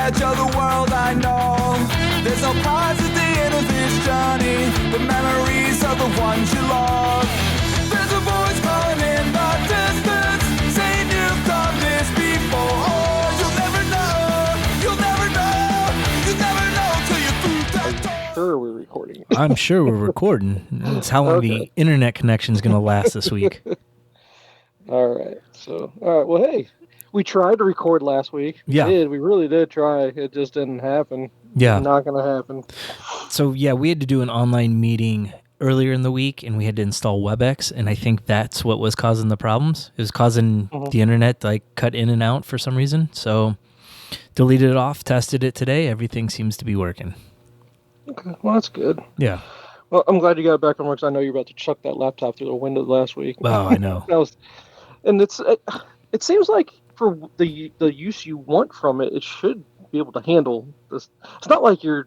edge of the world, I know. There's no pause at the end of this journey. The memories of the ones you love. There's a voice calling in the distance, saying you've done this before. Oh, you'll never know. You'll never know. You'll never know till you're through that door. Sure, we're recording. I'm sure we're recording. That's how long the internet connection is going to last this week. All right. So, all right. Well, hey, we tried to record last week. Yeah. We really did try. It just didn't happen. Yeah. It's not going to happen. So, yeah, we had to do an online meeting earlier in the week, and we had to install WebEx, and I think that's what was causing the problems. It was causing the internet to cut in and out for some reason. So, deleted it off, tested it today. Everything seems to be working. Okay. Well, that's good. Yeah. Well, I'm glad you got it back on work. I know you were about to chuck that laptop through the window last week. Oh, I know. And it seems like for the use you want from it, it should be able to handle this. It's not like you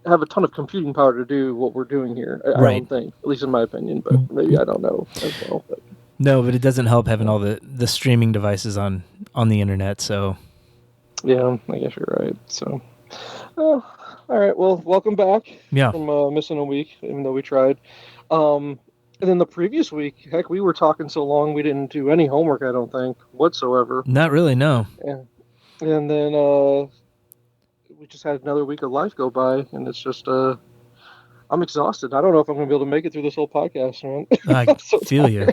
have a ton of computing power to do what we're doing here. I don't think, at least in my opinion, but maybe I don't know as well. But. No, but it doesn't help having all the streaming devices on the internet. So yeah, I guess you're right. So, all right. Well, welcome back. Yeah. From missing a week, even though we tried. And then the previous week, heck, we were talking so long we didn't do any homework, I don't think, whatsoever. Not really, no. And then we just had another week of life go by, and it's just, I'm exhausted. I don't know if I'm going to be able to make it through this whole podcast, man. I feel you.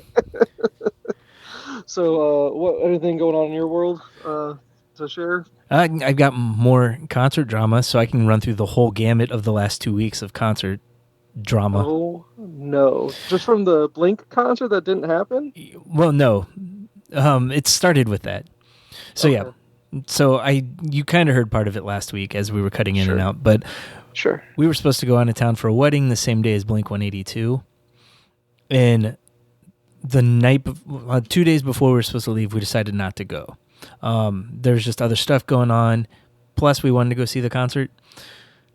So, anything going on in your world to share? I've got more concert drama, so I can run through the whole gamut of the last 2 weeks of concert drama. Oh, no. Just from the Blink concert that didn't happen? Well, no. It started with that. So, yeah. So, you kind of heard part of it last week as we were cutting in and out, but we were supposed to go out of town for a wedding the same day as Blink-182, and the night, 2 days before we were supposed to leave, we decided not to go. There's just other stuff going on, plus we wanted to go see the concert.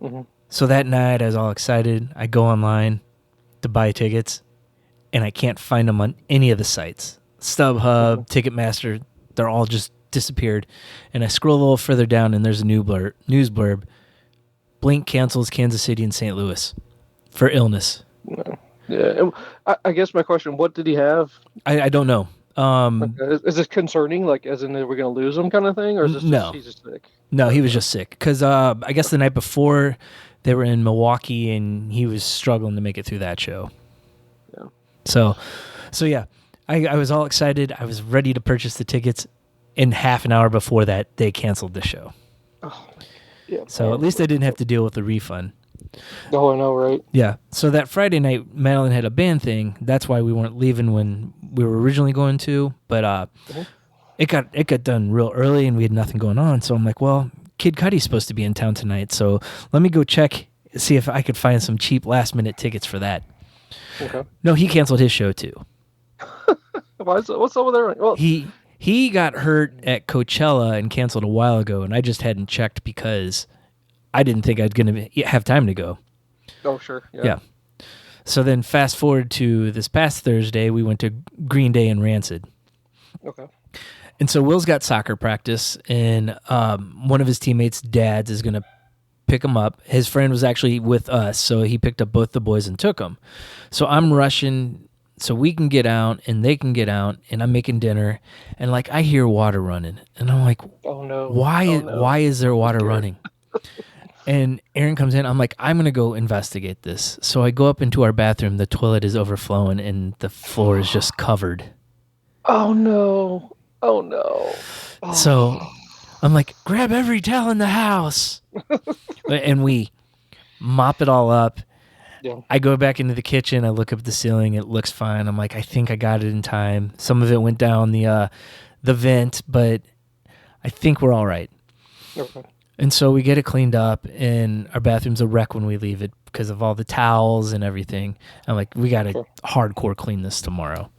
Mm-hmm. So that night, I was all excited. I go online to buy tickets, and I can't find them on any of the sites. StubHub, Ticketmaster, they're all just disappeared. And I scroll a little further down, and there's a news blurb. Blink cancels Kansas City and St. Louis for illness. Yeah, I guess my question, what did he have? I don't know. Is this concerning, like as in we're going to lose him kind of thing? Or is this just he's just sick? No, he was just sick. Because I guess the night before, they were in Milwaukee, and he was struggling to make it through that show. Yeah. So yeah, I was all excited. I was ready to purchase the tickets, and half an hour before that, they canceled the show. Oh, yeah. So at least I didn't have to deal with the refund. Oh, I know, right? Yeah. So that Friday night, Madeline had a band thing. That's why we weren't leaving when we were originally going to. But it got done real early, and we had nothing going on. So I'm like, well, Kid Cudi's supposed to be in town tonight, so let me go check, see if I could find some cheap last-minute tickets for that. Okay. No, he canceled his show, too. What's up with that? Well, he got hurt at Coachella and canceled a while ago, and I just hadn't checked because I didn't think I'd going to have time to go. Oh, sure. Yeah. So then fast forward to this past Thursday, we went to Green Day and Rancid. Okay. And so Will's got soccer practice, and one of his teammates' dads is going to pick him up. His friend was actually with us, so he picked up both the boys and took them. So I'm rushing so we can get out, and they can get out, and I'm making dinner, and I hear water running, and I'm like, oh no, why is there water running? And Aaron comes in. I'm like, I'm going to go investigate this. So I go up into our bathroom. The toilet is overflowing, and the floor is just covered. Oh no. Oh, no. Oh. So I'm like, grab every towel in the house. And we mop it all up. Yeah. I go back into the kitchen. I look up at the ceiling. It looks fine. I'm like, I think I got it in time. Some of it went down the vent, but I think we're all right. Okay. And so we get it cleaned up, and our bathroom's a wreck when we leave it because of all the towels and everything. I'm like, we got to hardcore clean this tomorrow.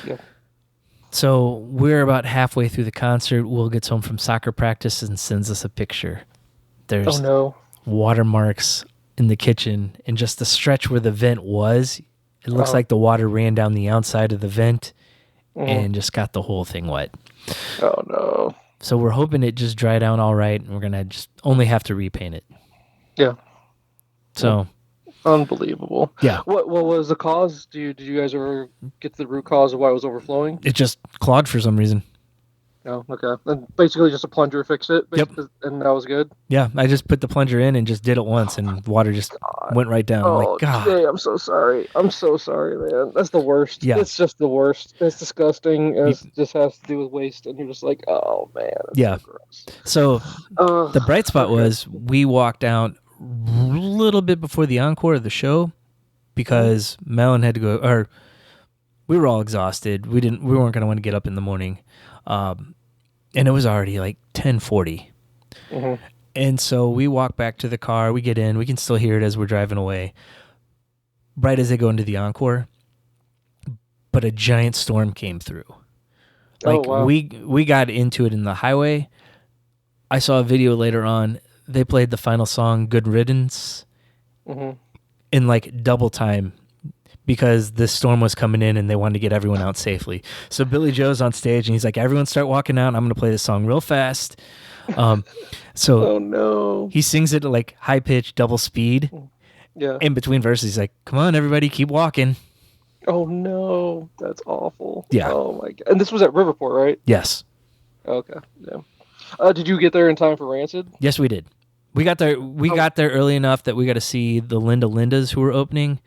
Yeah. So we're about halfway through the concert. Will gets home from soccer practice and sends us a picture. There's watermarks in the kitchen, and just the stretch where the vent was, it looks like the water ran down the outside of the vent and just got the whole thing wet. Oh, no. So we're hoping it just dry down all right, and we're gonna just only have to repaint it. Yeah. So. Unbelievable. Yeah. What was the cause? Did you guys ever get to the root cause of why it was overflowing? It just clogged for some reason. Oh, okay. And basically just a plunger fixed it. Yep. And that was good. Yeah, I just put the plunger in and just did it once, and water just went right down. I'm like, God. Jay, I'm so sorry. I'm so sorry, man. That's the worst. Yeah. It's just the worst. It's disgusting. It just has to do with waste, and you're just like, oh man. Yeah. So gross. So the bright spot was we walked out a little bit before the encore of the show because Melon had to go, or we were all exhausted. We weren't going to want to get up in the morning. And it was already like 10:40. Mm-hmm. And so we walk back to the car, we get in, we can still hear it as we're driving away. Right as they go into the encore, but a giant storm came through. Like we got into it in the highway. I saw a video later on. They played the final song, Good Riddance, in like double time because the storm was coming in and they wanted to get everyone out safely. So Billy Joe's on stage and he's like, everyone start walking out. I'm going to play this song real fast. So oh no, he sings it at like high pitch, double speed. Yeah. In between verses, he's like, come on, everybody, keep walking. Oh no, that's awful. Yeah. Oh my God. And this was at Riverport, right? Yes. Okay. Yeah. Did you get there in time for Rancid? Yes, we did. We got there. We got there early enough that we got to see the Lindas who were opening,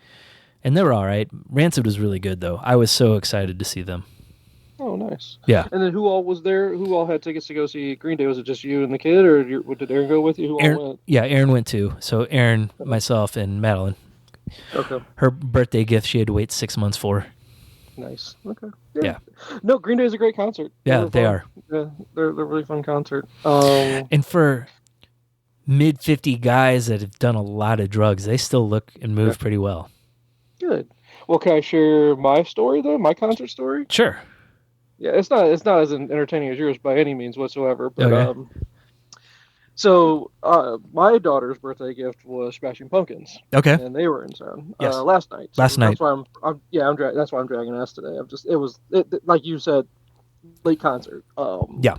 and they were all right. Rancid was really good, though. I was so excited to see them. Oh, nice. Yeah. And then who all was there? Who all had tickets to go see Green Day? Was it just you and the kid, or did Aaron go with you? Who all went? Yeah, Aaron went too. So Aaron, myself, and Madeline. Okay. Her birthday gift she had to wait 6 months for. Nice. Okay. Yeah. No, Green Day is a great concert. Yeah, they are. Yeah, they're a really fun concert. And for mid-50 guys that have done a lot of drugs, they still look and move pretty well. Good. Well, can I share my story though? My concert story? Sure. Yeah, it's not as entertaining as yours by any means whatsoever. But okay. So my daughter's birthday gift was Smashing Pumpkins. Okay. And they were in town last night. So last night. That's why that's why I'm dragging ass today. It was like you said, late concert. Yeah.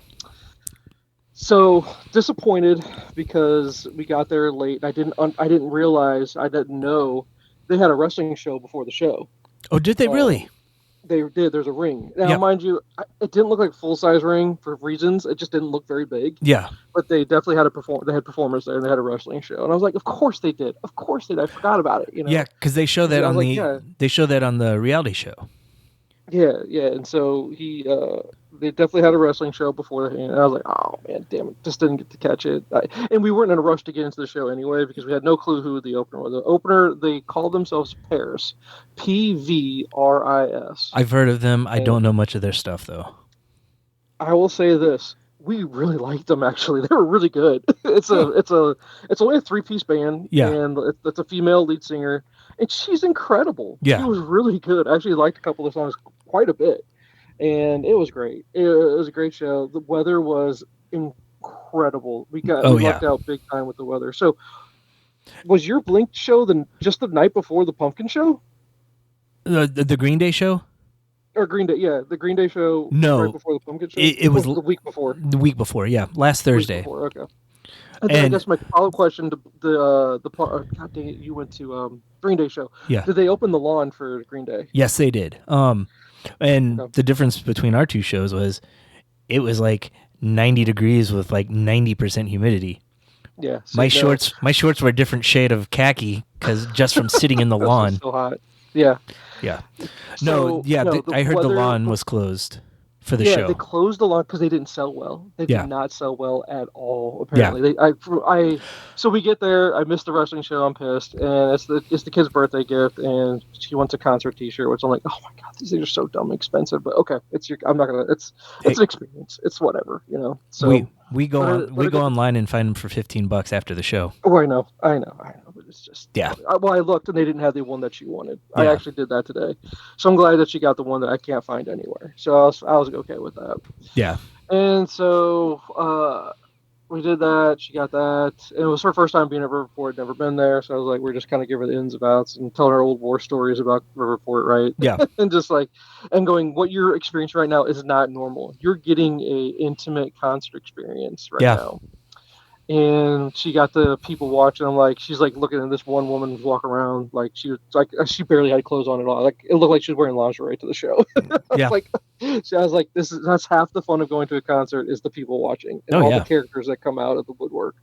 So disappointed because we got there late. I didn't know they had a wrestling show before the show. Oh, did they really? They did. There's a ring. Now, mind you, it didn't look like a full-size ring for reasons. It just didn't look very big. Yeah. But they definitely had They had performers there, and they had a wrestling show. And I was like, of course they did. Of course they did. I forgot about it. You know? Yeah, because they show that they show that on the reality show. Yeah. And so they definitely had a wrestling show beforehand. And I was like, oh man, damn it, just didn't get to catch it. And we weren't in a rush to get into the show anyway because we had no clue who the opener was. The opener, they called themselves Paris, PVRIS. I've heard of them. I don't know much of their stuff though. I will say this: we really liked them. Actually, they were really good. It's only a 3-piece band. Yeah, and it's a female lead singer, and she's incredible. Yeah, she was really good. I actually liked a couple of songs quite a bit. And it was great. It was a great show. The weather was incredible. We lucked out big time with the weather. So, was your Blink show just the night before the Pumpkin show? The Green Day show? Or Green Day, yeah. The Green Day show right before the Pumpkin show? It was the week before. The week before, yeah. Last Thursday. Before, okay. And then I guess my follow-up question to God dang it, you went to Green Day show. Yeah. Did they open the lawn for Green Day? Yes, they did. And the difference between our two shows was it was like 90 degrees with like 90% humidity. Yeah. My shorts were a different shade of khaki because just from sitting in the lawn. So hot. Yeah. Yeah. I heard the lawn was closed for the show. Yeah, they closed the lawn because they didn't sell well. They did not sell well at all, apparently. Yeah. So we get there, I missed the wrestling show, I'm pissed, and it's the kid's birthday gift, and she wants a concert t-shirt, which I'm like, oh my God, these things are so dumb expensive, but okay, it's an experience. It's whatever, you know. So we go online and find them for $15 after the show. Oh, I know, but it's just I looked and they didn't have the one that she wanted. Yeah. I actually did that today, so I'm glad that she got the one that I can't find anywhere. So I was okay with that. Yeah. And so we did that. She got that. And it was her first time being at Riverport. Never been there. So I was like, we're just kind of giving her the ins and outs and telling her old war stories about Riverport, right? Yeah. And just like, and going, what you're experiencing right now is not normal. You're getting a intimate concert experience right now. And she got the people watching. I'm like, she's like looking at this one woman who's walking around like she was like she barely had clothes on at all. Like it looked like she was wearing lingerie to the show. Yeah. Like, so I was like, that's half the fun of going to a concert is the people watching and all the characters that come out of the woodwork.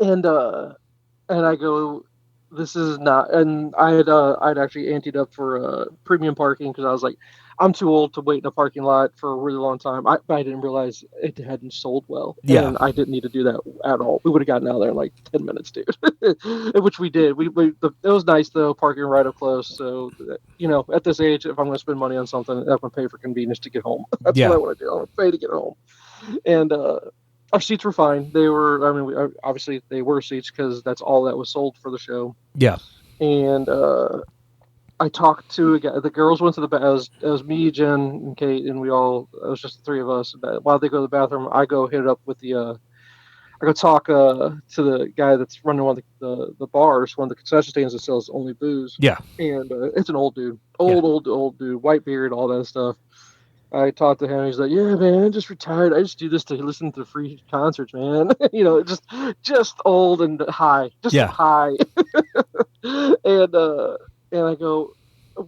And I go, this is not. And I'd actually anteed up for premium parking because I was like, I'm too old to wait in a parking lot for a really long time. I didn't realize it hadn't sold well. Yeah. And I didn't need to do that at all. We would have gotten out there in like 10 minutes, dude. Which we did. It was nice, though, parking right up close. So, at this age, if I'm going to spend money on something, I'm going to pay for convenience to get home. That's what I want to do. I'm going to pay to get home. And our seats were fine. They were, obviously, they were seats because that's all that was sold for the show. Yeah. And I talked to a guy. The girls went to the bathroom. It was me, Jen, and Kate, and it was just the three of us. While they go to the bathroom, I go hit it up with I go talk to the guy that's running one of the bars, one of the concession stands that sells only booze. Yeah. And it's an old dude. Old dude, white beard, all that stuff. I talked to him. He's like, "Yeah, man, I just retired. I just do this to listen to free concerts, man. Just old and high, high." And I go,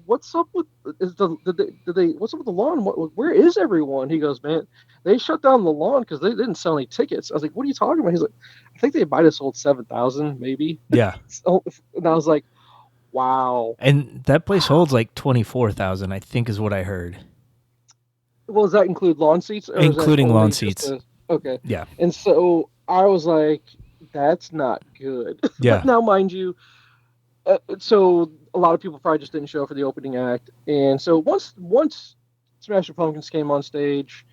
"What's up with what's up with the lawn? Where is everyone?" He goes, "Man, they shut down the lawn because they didn't sell any tickets." I was like, "What are you talking about?" He's like, "I think they might have sold 7,000, maybe." Yeah. And I was like, "Wow." And that place holds like 24,000, I think, is what I heard. Well, does that include lawn seats? Or including lawn seats. Okay. Yeah. And so I was like, "That's not good." Yeah. But now, mind you, so a lot of people probably just didn't show for the opening act, and so once Smashing Pumpkins came on stage,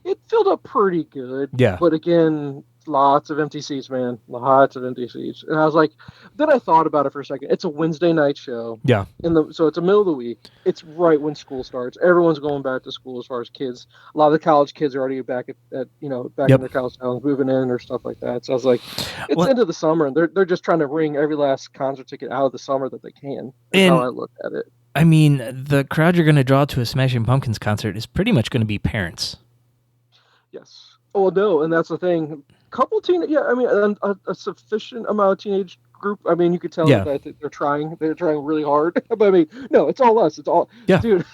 it filled up pretty good. Yeah. But again, lots of empty seats, man. Lots of empty seats. And I was like, then I thought about it for a second. It's a Wednesday night show. Yeah. So it's the middle of the week. It's right when school starts. Everyone's going back to school as far as kids. A lot of the college kids are already back in their college towns, moving in or stuff like that. So I was like, it's into the summer, and they're just trying to wring every last concert ticket out of the summer that they can. That's how I look at it. I mean, the crowd you're going to draw to a Smashing Pumpkins concert is pretty much going to be parents. Yes. Well, no, and that's the thing. A sufficient amount of teenage group. I mean, you could tell that they're trying really hard. But I mean, no, it's all us. It's all, dude.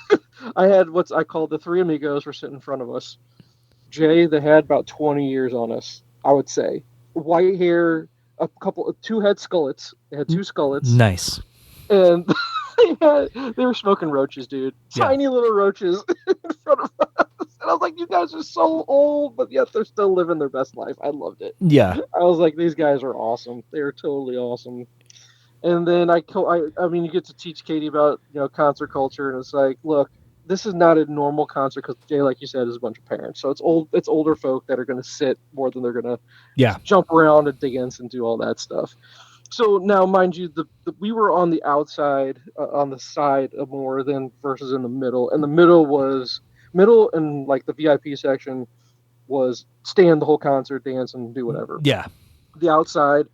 I had what I called the three amigos were sitting in front of us. Jay, they had about 20 years on us, I would say. White hair, two head skullets. They had two skullets. Nice. And they were smoking roaches, dude. Tiny little roaches in front of us. And I was like, you guys are so old, but yet they're still living their best life. I loved it. Yeah. I was like, these guys are awesome. They are totally awesome. And then I mean, you get to teach Katie about, concert culture. And it's like, look, this is not a normal concert because Jay, like you said, is a bunch of parents. So it's older folk that are going to sit more than they're going to jump around and dance and do all that stuff. So now, mind you, we were on the outside, on the side of more than versus in the middle. And the middle and like the VIP section was stand the whole concert, dance, and do whatever. Yeah. The outside,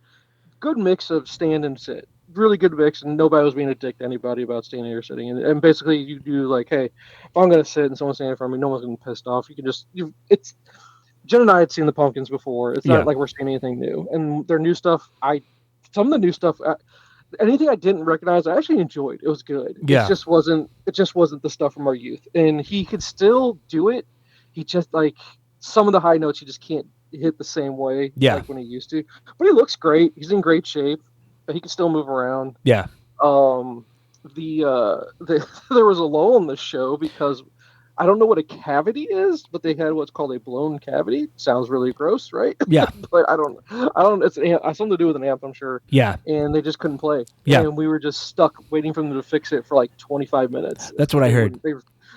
good mix of stand and sit. Really good mix, and nobody was being a dick to anybody about standing or sitting. And basically, you do like, hey, if I'm going to sit and someone's standing in front of me, no one's going to be pissed off. You can just, Jen and I had seen the Pumpkins before. It's not like we're seeing anything new. And their new stuff, some of the new stuff, anything I didn't recognize, I actually enjoyed. It was good. Yeah. It just wasn't the stuff from our youth. And he could still do it. He just like some of the high notes he just can't hit the same way like when he used to. But he looks great. He's in great shape. He can still move around. Yeah. There was a lull in the show because I don't know what a cavity is, but they had what's called a blown cavity. Sounds really gross, right? Yeah. But I don't. It's something to do with an amp, I'm sure. Yeah. And they just couldn't play. Yeah. And we were just stuck waiting for them to fix it for like 25 minutes. That's what I heard.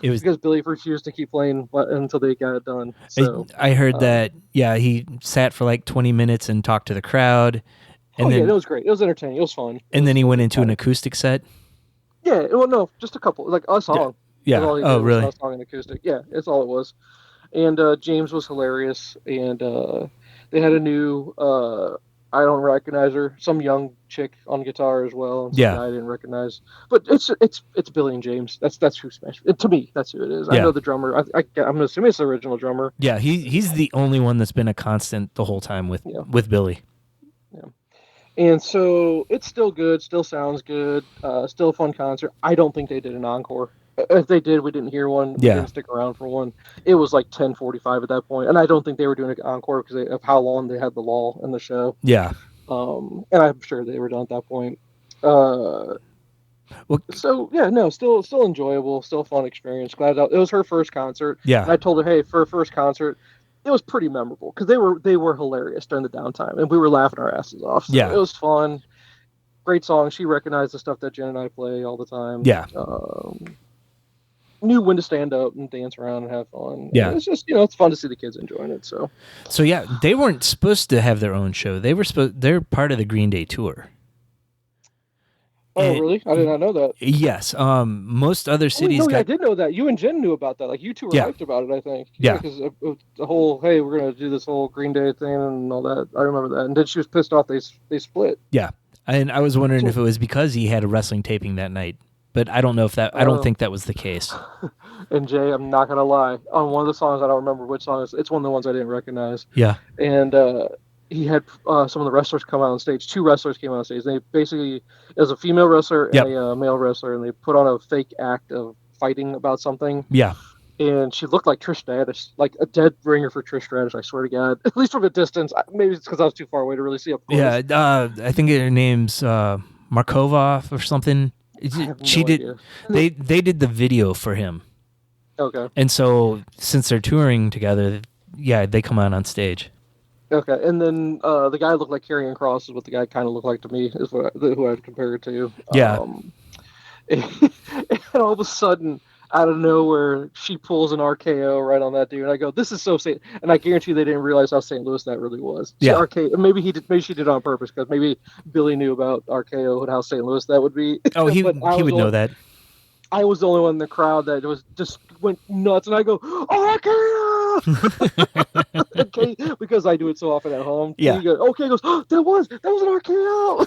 It was because Billy refused to keep playing until they got it done. So I heard that. Yeah, he sat for like 20 minutes and talked to the crowd. And then it was great. It was entertaining. It was fun. And then he went into an acoustic set. Yeah. Well, no, just a couple, like a song. Yeah. Oh, really? A song and acoustic. Yeah, that's all it was. And James was hilarious. And They had a new, I don't recognize her, some young chick on guitar as well, and some guy I didn't recognize. But it's Billy and James. That's who Smash. To me, that's who it is. I know the drummer. I'm assuming it's the original drummer. Yeah, he's the only one that's been a constant the whole time with Billy. Yeah. And so it's still good, still sounds good, still a fun concert. I don't think they did an encore. If they did, we didn't hear one. We didn't stick around for one. It was like 10:45 at that point, and I don't think they were doing an encore because of how long they had the lull in the show. Yeah. And I'm sure they were done at that point. So yeah, no, still enjoyable, still a fun experience. Glad it was her first concert. Yeah. And I told her, hey, for her first concert, it was pretty memorable because they were hilarious during the downtime, and we were laughing our asses off. So it was fun. Great song. She recognized the stuff that Jen and I play all the time. Yeah. Knew when to stand up and dance around and have fun. Yeah. And it's just, it's fun to see the kids enjoying it. So yeah, they weren't supposed to have their own show. They're part of the Green Day tour. Oh, really? I did not know that. Yes. Most other cities. I did know that. You and Jen knew about that. Like, you two were hyped about it, I think. Yeah. Because the whole, hey, we're going to do this whole Green Day thing and all that. I remember that. And then she was pissed off they split. Yeah. And I was wondering if it was because he had a wrestling taping that night. But I don't know if that. I don't think that was the case. And Jay, I'm not gonna lie. On one of the songs, I don't remember which song. It's one of the ones I didn't recognize. Yeah. And he had some of the wrestlers come out on stage. 2 wrestlers came out on stage. They basically, it was a female wrestler and a male wrestler, and they put on a fake act of fighting about something. Yeah. And she looked like Trish Stratus, like a dead ringer for Trish Stratus. I swear to God. At least from a distance. Maybe it's because I was too far away to really see up close. Yeah. I think her name's Markova or something. She did. They did the video for him. Okay. And so since they're touring together, they come out on stage. Okay, and then the guy looked like Karrion Kross is what the guy kind of looked like to me, is who I'd compare it to. Yeah. And all of a sudden, out of nowhere, she pulls an RKO right on that dude. And I go, "This is so St." And I guarantee they didn't realize how St. Louis that really was. Yeah. Maybe she did it on purpose because maybe Billy knew about RKO and how St. Louis that would be. Oh, he would know that. I was the only one in the crowd that was just went nuts, and I go, RKO! Okay, because I do it so often at home. Yeah. And he goes, okay, he goes, oh, that was an RKO.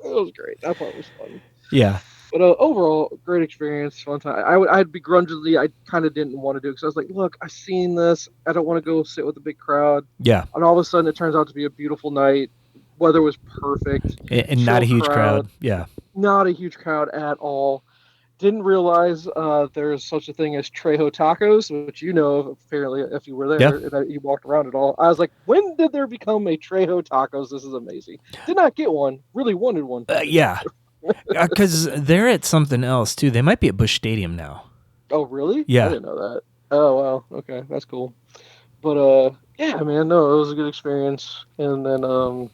It was great. That part was fun. Yeah. But overall, great experience, fun time. I'd begrudgingly, I kind of didn't want to do it because I was like, look, I've seen this. I don't want to go sit with a big crowd. Yeah. And all of a sudden, it turns out to be a beautiful night. Weather was perfect. And not a huge crowd. Yeah. Not a huge crowd at all. Didn't realize there's such a thing as Trejo tacos, which you know of, apparently, if you were there, that you walked around at all. I was like, when did there become a Trejo tacos? This is amazing. Did not get one. Really wanted one. Yeah. Because they're at something else, too. They might be at Busch Stadium now. Oh, really? Yeah. I didn't know that. Oh, wow. Okay, that's cool. But, yeah, man, no, it was a good experience. And then,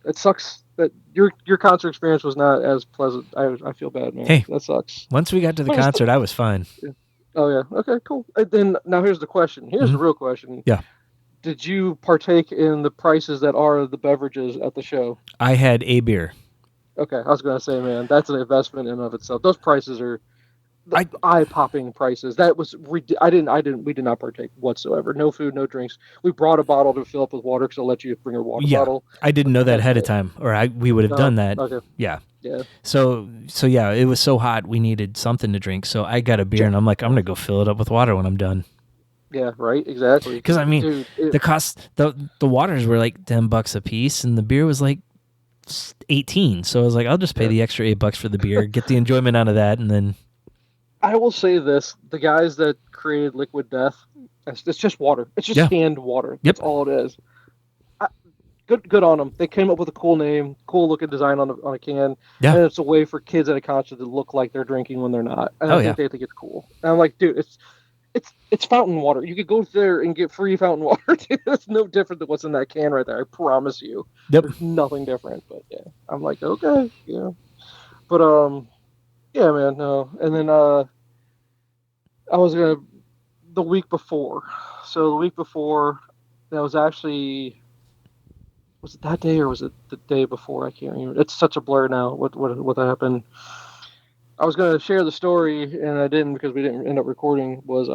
it sucks that your concert experience was not as pleasant. I feel bad, man. Hey, that sucks. Once we got to the concert, I was fine. Yeah. Oh, yeah. Okay, cool. And then, now here's the question. Here's the real question. Yeah. Did you partake in the prices that are the beverages at the show? I had a beer. Okay, I was going to say, man, that's an investment in and of itself. Those prices are eye-popping prices. That was we did not partake whatsoever. No food, no drinks. We brought a bottle to fill up with water because they'll let you bring your water bottle. I didn't know that ahead of time, or we would have done that. Okay. Yeah. Yeah. So yeah, it was so hot we needed something to drink. So I got a beer, and I'm like, I'm gonna go fill it up with water when I'm done. Yeah. Right. Exactly. Because I mean, the cost the waters were like $10 a piece, and the beer was like 18. So I was like, I'll just pay the extra $8 for the beer, get the enjoyment out of that, and then. I will say this: the guys that created Liquid Death, it's just water. It's just canned water. That's all it is. Good on them. They came up with a cool name, cool looking design on a can, and it's a way for kids at a concert to look like they're drinking when they're not. And I think they think it's cool. And I'm like, dude, it's fountain water. You could go there and get free fountain water. Dude. It's no different than what's in that can right there. I promise you. Yep. There's nothing different. But yeah, I'm like, okay, yeah. But yeah, man, no. And then I was the week before. So the week before, that was actually, was it that day or was it the day before? I can't remember. It's such a blur now. What happened? I was going to share the story, and I didn't because we didn't end up recording. Was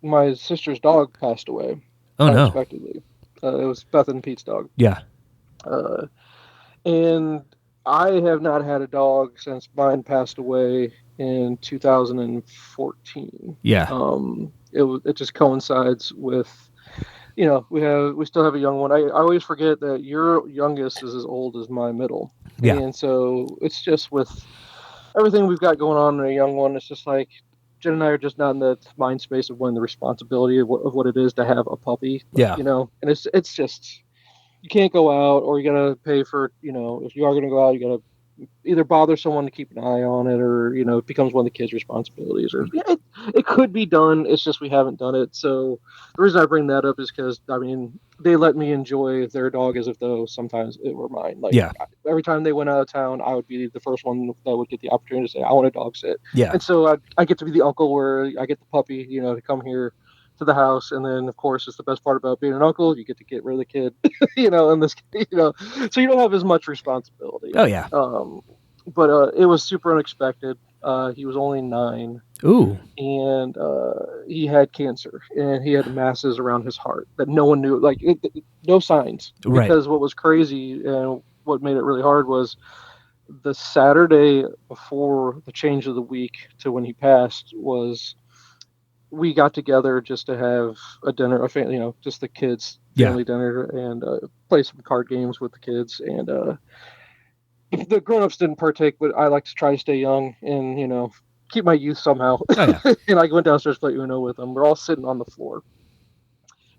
my sister's dog passed away. Oh, unexpectedly. It was Beth and Pete's dog. Yeah. And I have not had a dog since mine passed away in 2014. Yeah. It just coincides with, we still have a young one. I always forget that your youngest is as old as my middle. Yeah. And so it's just with everything we've got going on in a young one, it's just like Jen and I are just not in the mind space of when the responsibility of what it is to have a puppy. Yeah. And it's just, you can't go out, or you gotta pay for, if you are gonna go out, you gotta either bother someone to keep an eye on it, or it becomes one of the kids' responsibilities, or it could be done. It's just we haven't done it. So the reason I bring that up is because they let me enjoy their dog as if though sometimes it were mine. Like every time they went out of town, I would be the first one that would get the opportunity to say I want a dog sit. Yeah. And so I get to be the uncle where I get the puppy, to come here to the house, and then of course it's the best part about being an uncle, you get to get rid of the kid, in this, so you don't have as much responsibility. Oh yeah. But it was super unexpected. He was only 9. Ooh. And he had cancer, and he had masses around his heart that no one knew, like no signs. Right. Because what was crazy and what made it really hard was the Saturday before the change of the week to when he passed was we got together just to have a dinner, just the kids, family dinner, and play some card games with the kids. And the grown-ups didn't partake, but I like to try to stay young and, keep my youth somehow. Oh, yeah. And I went downstairs to play Uno with them. We're all sitting on the floor.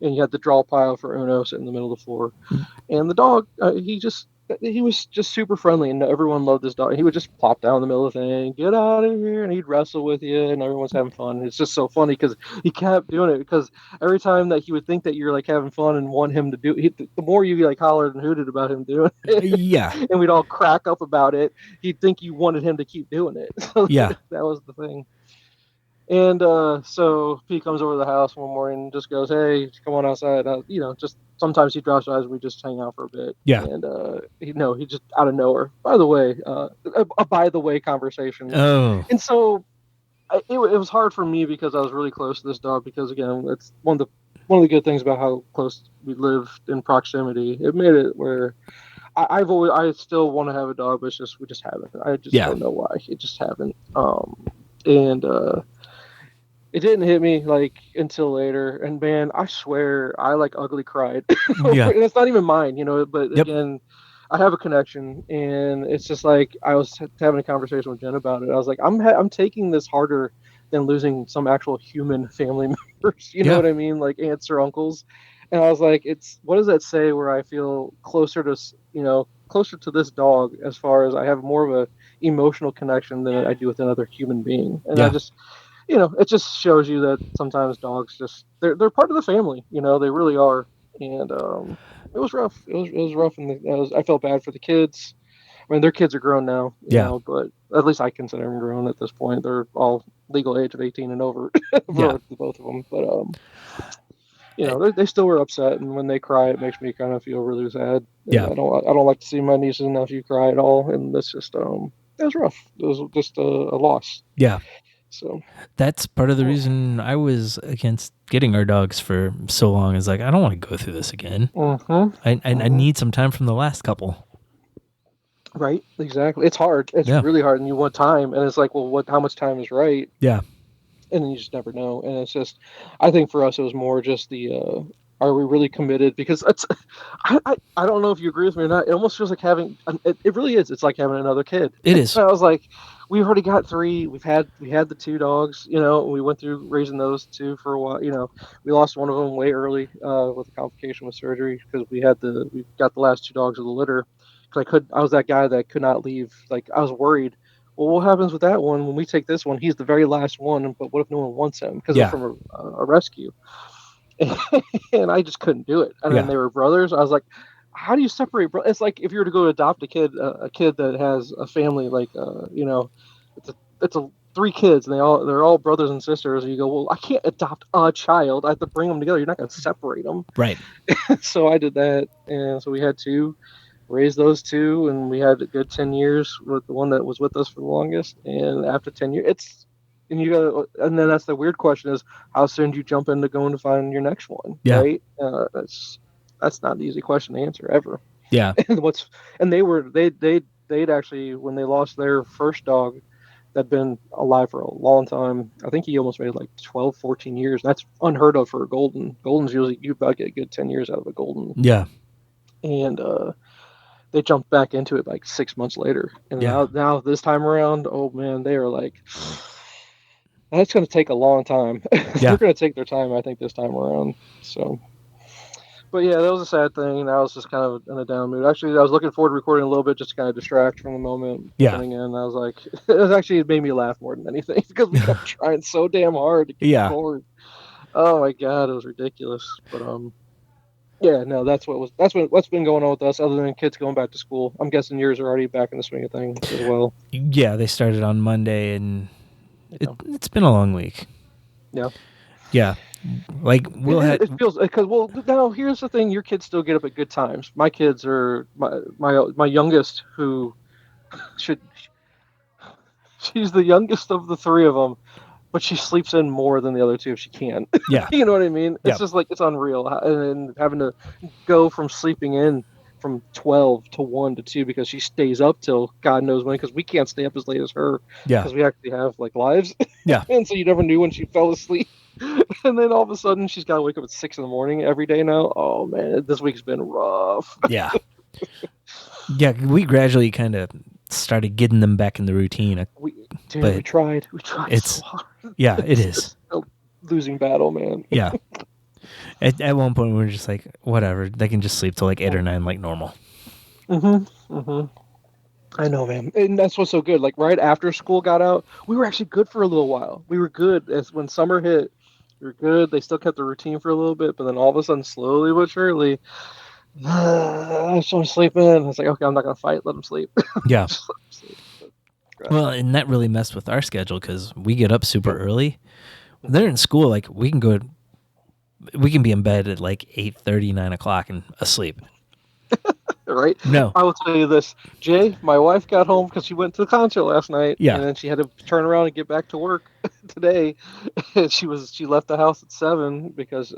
And you had the draw pile for Uno sitting in the middle of the floor. And the dog, he was just super friendly, and everyone loved this dog. He would just plop down in the middle of the thing, get out of here, and he'd wrestle with you, and everyone's having fun. It's just so funny because he kept doing it, because every time that he would think that you're like having fun and want him to do it, the more you like hollered and hooted about him doing it, yeah, and we'd all crack up about it, he'd think you wanted him to keep doing it. So yeah, that was the thing. And so Pete comes over to the house one morning and just goes, hey, come on outside. Just sometimes he drops by and we just hang out for a bit. Yeah. And he just out of nowhere. By the way, a by the way conversation. Oh. And so it was hard for me because I was really close to this dog, because again, it's one of the good things about how close we live in proximity. It made it where I still want to have a dog, but we just haven't. I just don't know why. It just haven't. It didn't hit me until later, and man, I swear I ugly cried. Yeah. And it's not even mine, but again, I have a connection, and it's just I was having a conversation with Jen about it. I was like, I'm taking this harder than losing some actual human family members. You know what I mean? Like aunts or uncles. And I was like, what does that say where I feel closer to this dog, as far as I have more of a emotional connection than I do with another human being. And I just, it just shows you that sometimes dogs they're part of the family, they really are. And it was rough. It was rough. And I felt bad for the kids. I mean, their kids are grown now, you know, but at least I consider them grown at this point. They're all legal age of 18 and over for both of them. But, they still were upset. And when they cry, it makes me kind of feel really sad. And I don't like to see my nieces and nephew cry at all. And that's just, it was rough. It was just a loss. Yeah. So that's part of the reason I was against getting our dogs for so long, is I don't want to go through this again. I need some time from the last couple. Right. Exactly. It's hard. It's really hard. And you want time. And it's how much time is right? Yeah. And then you just never know. And it's just, I think for us, it was more just are we really committed? Because I don't know if you agree with me or not. It almost feels like it really is. It's like having another kid. It is. So I was like, we've already got 3. We had the 2 dogs, we went through raising those 2 for a while. We lost one of them way early with a complication with surgery, because we got the last 2 dogs of the litter. Because I was that guy that could not leave. I was worried. Well, what happens with that one when we take this one? He's the very last one, but what if no one wants him? Because they're from a rescue. And I just couldn't do it. And then they were brothers. I was like, how do you separate? It's like if you were to go adopt a kid that has a family, it's 3 kids and they're all brothers and sisters. And you go, well, I can't adopt a child. I have to bring them together. You're not going to separate them. Right. So I did that. And so we had 2. Raised those 2, and we had a good 10 years with the one that was with us for the longest. And after 10 years, and and then that's the weird question is how soon do you jump into going to find your next one, right? That's not an easy question to answer ever. Yeah. And they'd actually, when they lost their first dog that'd been alive for a long time, I think he almost made like 12, 14 years. That's unheard of for a golden. Golden's usually, you about get a good 10 years out of a golden. Yeah. And they jumped back into it like 6 months later. And now this time around, oh man, they are like, that's going to take a long time. They're going to take their time, I think, this time around. So, but yeah, that was a sad thing. I was just kind of in a down mood. Actually, I was looking forward to recording a little bit just to kind of distract from the moment coming in. I was like, it made me laugh more than anything because we kept trying so damn hard to get forward. Oh my God, it was ridiculous. But yeah, no, that's what's been going on with us, other than kids going back to school. I'm guessing yours are already back in the swing of things as well. Yeah, they started on Monday, and it's been a long week. Yeah. Yeah. Like it feels because now here's the thing: your kids still get up at good times. My kids are my youngest, who she's the youngest of the three of them, but she sleeps in more than the other two if she can. Yeah. You know what I mean? It's just like, it's unreal. And having to go from sleeping in from 12 to 1 to 2 because she stays up till God knows when, because we can't stay up as late as her. Yeah. Because we actually have like lives. Yeah. And so you never knew when she fell asleep. And then all of a sudden she's got to wake up at 6 a.m. every day now. Oh man, this week's been rough. Yeah. Yeah. We gradually kind of started getting them back in the routine. We tried. We tried so hard. Yeah, it is. A losing battle, man. Yeah. At one point, we were just like, whatever. They can just sleep till like 8 or 9 like normal. I know, man. And that's what's so good. Like right after school got out, we were actually good for a little while. We were good. As when summer hit, we were good. They still kept the routine for a little bit, but then all of a sudden, slowly but surely, I just want to sleep in. I was like, okay, I'm not going to fight. Let them sleep. Yeah. Well, and that really messed with our schedule because we get up super early. When they're in school, like we can be in bed at like 8:30, 9 o'clock and asleep. Right? No. I will tell you this. Jay, my wife got home because she went to the concert last night. Yeah. And then she had to turn around and get back to work today. She left the house at 7 because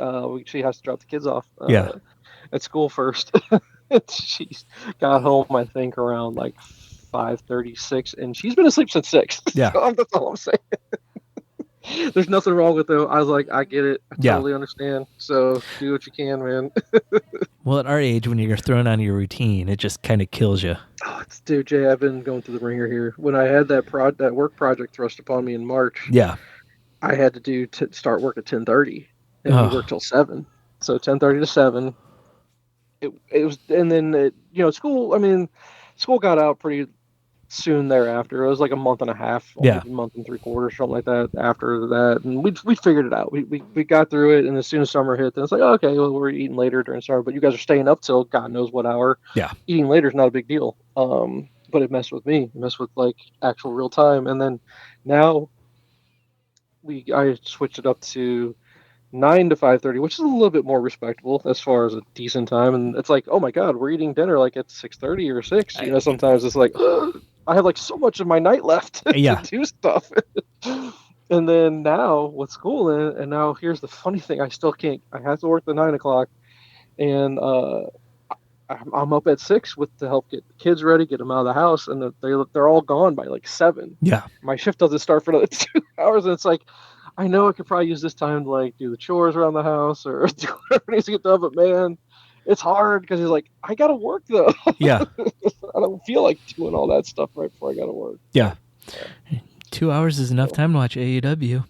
she has to drop the kids off at school first. She got home, I think, around like 5:36, and she's been asleep since 6. Yeah. So that's all I'm saying. There's nothing wrong with it. I was like, I get it. I totally understand. So do what you can, man. Well, at our age, when you're thrown out of your routine, it just kind of kills you. Oh, dude, Jay, I've been going through the ringer here. When I had that work project thrust upon me in March, I had to start work at 10:30, and we worked till 7. So 10:30 to 7. It was, and then school. I mean, school got out pretty soon thereafter. It was like a month and a half, a month and 3/4, something like that. After that, and we figured it out. We got through it, and as soon as summer hit, then it's like, okay, well, we're eating later during summer, but you guys are staying up till God knows what hour. Yeah, eating later is not a big deal. But it messed with me. It messed with like actual real time, and then now I switched it up to 9 to 5:30, which is a little bit more respectable as far as a decent time. And it's like, oh my God, we're eating dinner like at 6:30 or 6. Sometimes it's like, I have like so much of my night left to do stuff. And then now with school and now here's the funny thing: I still can't. I have to work the 9 o'clock, and I'm up at 6 to help get the kids ready, get them out of the house, and they're all gone by like 7. Yeah, my shift doesn't start for another 2 hours, and it's like, I know I could probably use this time to like do the chores around the house or do whatever needs to get done, but man, it's hard because he's like, I gotta work though. Yeah. I don't feel like doing all that stuff right before I gotta work. Yeah. 2 hours is enough time to watch AEW.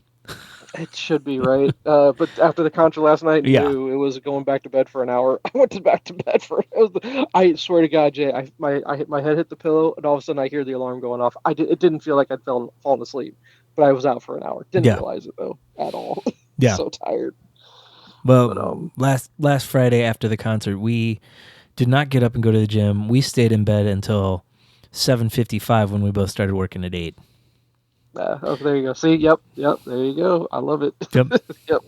It should be, right? But after the concert last night, it was going back to bed for an hour. I went back to bed I swear to God, Jay, my head hit the pillow, and all of a sudden I hear the alarm going off. It didn't feel like I'd fallen asleep, but I was out for an hour. Didn't realize it though at all. Yeah, so tired. Well, last Friday after the concert, we did not get up and go to the gym. We stayed in bed until 7:55 when we both started working at 8. There you go. See, yep, there you go. I love it. Yep. Yep.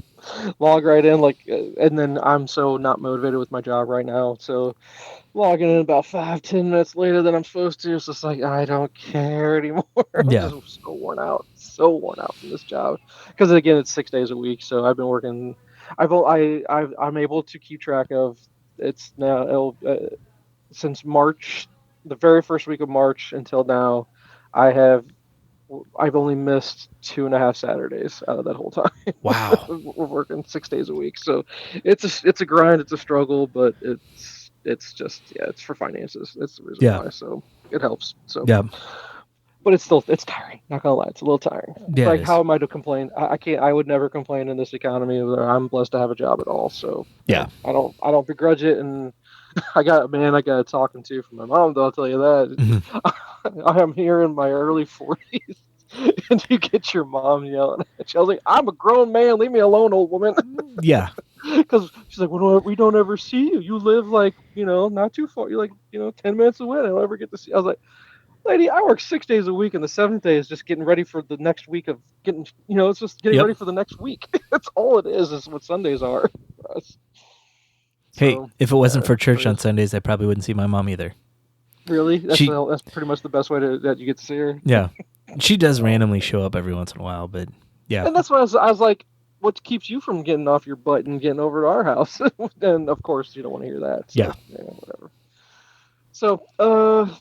Log right in, and then I'm so not motivated with my job right now. So logging in about 5-10 minutes later than I'm supposed to. It's just like, I don't care anymore. Yeah. I'm just so worn out. So so worn out from this job because again, it's 6 days a week. So I've been working. I'm able to keep track of. It's now since March, the very first week of March until now, I've only missed 2.5 Saturdays out of that whole time. Wow. We're working 6 days a week, so it's a grind, it's a struggle, but it's just it's for finances. That's the reason why. So it helps. So yeah. But it's tiring. Not gonna lie, it's a little tiring. Yeah, like how am I to complain? I can't. I would never complain in this economy. I'm blessed to have a job at all. So yeah, I don't begrudge it. And I got a talking to from my mom. Though I'll tell you that I am here in my early 40s, and you get your mom yelling at you. I was like, I'm a grown man. Leave me alone, old woman. Yeah. Because she's like, well, we don't ever see you. You live like not too far. You're like 10 minutes away. I don't ever get to see. I was like, lady, I work 6 days a week, and the 7th day is just getting ready for the next week of getting, it's just getting ready for the next week. That's all it is what Sundays are for us. Hey, if it wasn't for church on Sundays, I probably wouldn't see my mom either. Really? That's pretty much the best way that you get to see her? Yeah. She does randomly show up every once in a while, but yeah. And that's why I was like, what keeps you from getting off your butt and getting over to our house? And, of course, you don't want to hear that. So, yeah. Whatever. So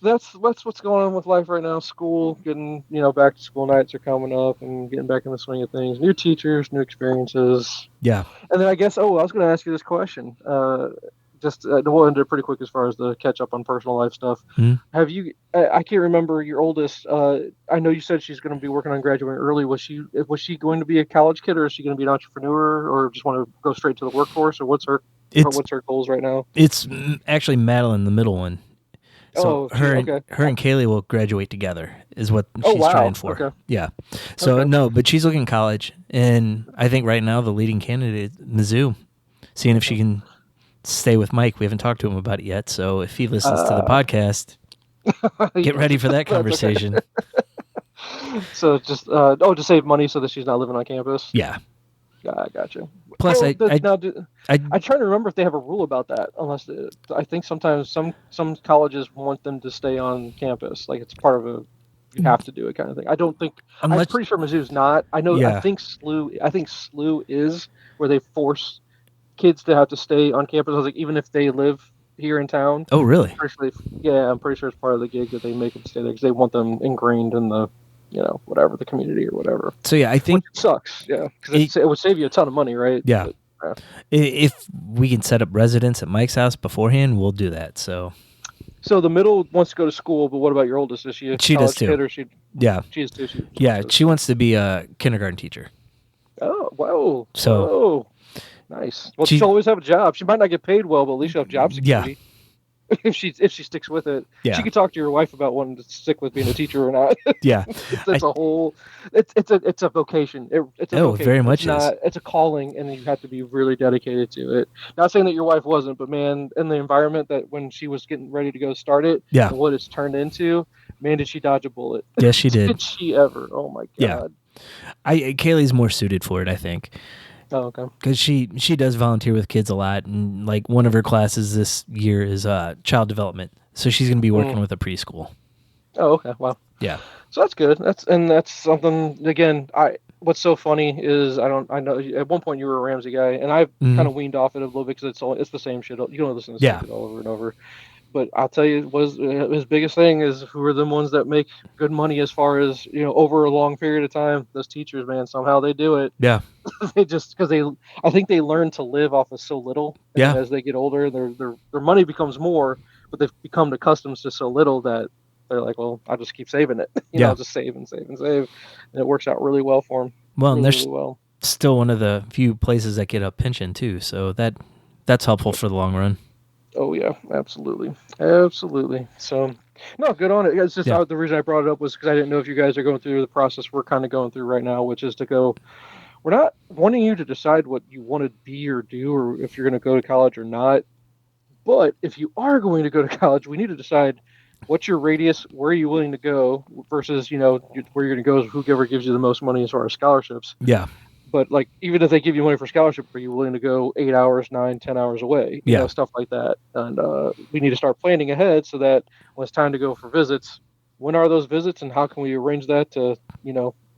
that's what's going on with life right now. School, getting back to school nights are coming up and getting back in the swing of things. New teachers, new experiences. Yeah. And then I guess I was going to ask you this question. We'll end it pretty quick as far as the catch up on personal life stuff. Mm-hmm. Have you? I can't remember your oldest. I know you said she's going to be working on graduating early. Was she going to be a college kid, or is she going to be an entrepreneur, or just want to go straight to the workforce, or what's her goals right now? It's actually Madeline, the middle one. So her and Kaylee will graduate together is what she's trying for. Okay. Yeah. So no, but she's looking college, and I think right now the leading candidate is Mizzou, seeing if she can stay with Mike. We haven't talked to him about it yet, so if he listens to the podcast, get ready for that conversation. So just to save money so that she's not living on campus. Yeah. I gotcha. Plus, I'm trying to remember if they have a rule about that. Unless I think sometimes some colleges want them to stay on campus, like it's part of you have to do it kind of thing. I don't think. I'm pretty sure Mizzou's not. I know. Yeah. I think SLU is where they force kids to have to stay on campus. I was like, even if they live here in town. Oh, really? I'm pretty sure it's part of the gig that they make them stay there because they want them ingrained in the. Whatever, the community or whatever. So, yeah, I think... Which sucks, yeah. Because it would save you a ton of money, right? Yeah. But, if we can set up residence at Mike's house beforehand, we'll do that, so... So the middle wants to go to school, but what about your oldest? Is she a college kid? Or Yeah. She is too. She wants to be a kindergarten teacher. Oh, whoa. So... Whoa. Nice. Well, she'll always have a job. She might not get paid well, but at least she'll have job security. Yeah. If she sticks with it, she could talk to your wife about wanting to stick with being a teacher or not. Yeah, it's a vocation. It's a vocation. Very much It's a calling, and you have to be really dedicated to it. Not saying that your wife wasn't, but man, in the environment that when she was getting ready to go start it, and what it's turned into, man, did she dodge a bullet? Yes, she did. Did she ever? Oh my god. Yeah, Kaylee's more suited for it, I think. Oh, okay. Because she does volunteer with kids a lot, and like one of her classes this year is child development, so she's going to be working with a preschool. Oh, okay. Wow. Yeah. So that's good. That's something. Again, what's so funny is I know at one point you were a Ramsey guy, and I've kind of weaned off it a little bit because it's the same shit. You don't listen to the same shit all over and over. But I'll tell you, his biggest thing is who are the ones that make good money as far as over a long period of time. Those teachers, man, somehow they do it. Yeah, they just because I think they learn to live off of so little. And as they get older, their money becomes more, but they've become accustomed to so little that they're like, well, I'll just keep saving it. I'll just save and save and save, and it works out really well for them. Well, and there's still one of the few places that get a pension too, so that's helpful for the long run. Oh yeah, absolutely. So, no, good on it. It's just the reason I brought it up was because I didn't know if you guys are going through the process we're kind of going through right now, which is to go. We're not wanting you to decide what you want to be or do, or if you're going to go to college or not. But if you are going to go to college, we need to decide what's your radius, where are you willing to go, versus where you're going to go is whoever gives you the most money as far as scholarships. Yeah. But like, even if they give you money for scholarship, are you willing to go 8 hours, 9, 10 hours away? Stuff like that. And we need to start planning ahead so that when it's time to go for visits, when are those visits and how can we arrange that to,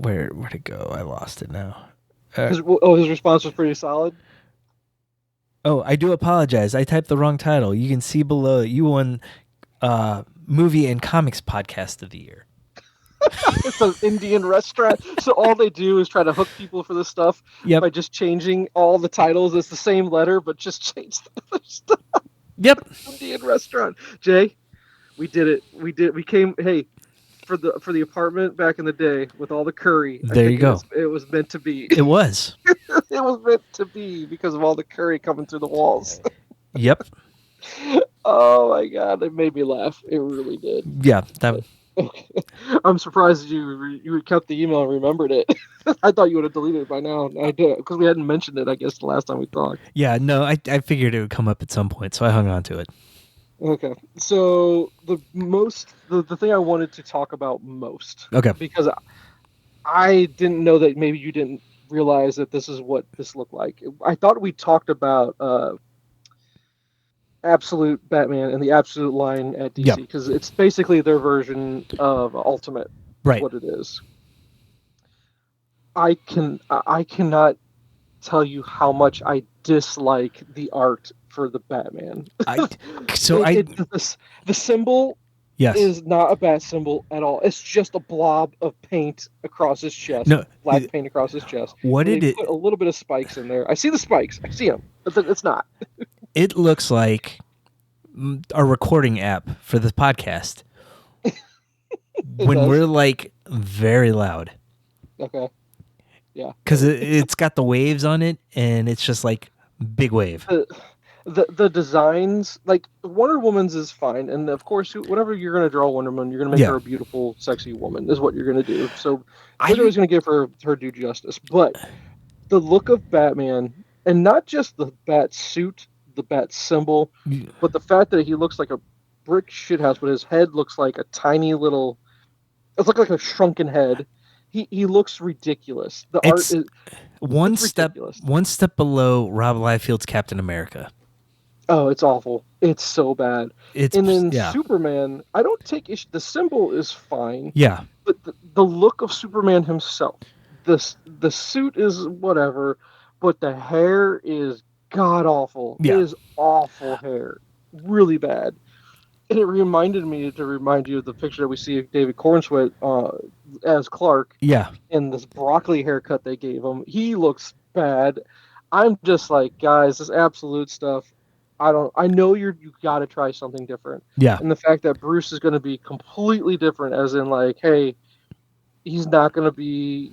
Where'd it go? I lost it now. His response was pretty solid. Oh, I do apologize. I typed the wrong title. You can see below. You won Movie and Comics Podcast of the Year. It's an Indian restaurant, so all they do is try to hook people for this stuff by just changing all the titles. It's the same letter, but just change the other stuff. Yep. Indian restaurant. Jay, we did it. We came. Hey, for the apartment back in the day with all the curry. There you go. It was meant to be. It was. It was meant to be because of all the curry coming through the walls. Yep. Oh my God, it made me laugh. It really did. Yeah. I'm surprised you kept the email and remembered it. I thought you would have deleted it by now. I did because we hadn't mentioned it. I guess the last time we talked. Yeah. No, I figured it would come up at some point, so I hung on to it. Okay, so the thing I wanted to talk about most. Okay. Because I didn't know that maybe you didn't realize that this is what this looked like. I thought we talked about Absolute Batman and the Absolute line at DC because it's basically their version of Ultimate. Right. What it is. I cannot tell you how much I dislike the art for the Batman. The symbol is not a bat symbol at all. It's just a blob of paint across his chest. No, black paint across his chest. What did it? Put a little bit of spikes in there. I see the spikes. I see them, but it's not. It looks like a recording app for the podcast when we're like very loud. Okay. Yeah. Because it's got the waves on it, and it's just like big wave. The designs, like Wonder Woman's is fine, and of course, whenever you're going to draw Wonder Woman, you're going to make her a beautiful, sexy woman. Is what you're going to do. So I'm always going to give her due justice. But the look of Batman, and not just the bat suit, the bat symbol, but the fact that he looks like a brick shithouse, but his head looks like a tiny little. It looks like a shrunken head. He looks ridiculous. The art is one step below Rob Liefeld's Captain America. Oh, it's awful. It's so bad. And then Superman, I don't take issue. The symbol is fine. Yeah. But the look of Superman himself, the suit is whatever, but the hair is god awful. Yeah. It is awful hair. Really bad. And it reminded me to remind you of the picture that we see of David Cornsweet as Clark. Yeah. And this broccoli haircut they gave him. He looks bad. I'm just like, guys, this Absolute stuff. I know you got to try something different. Yeah. And the fact that Bruce is going to be completely different, as in like, hey, he's not going to be,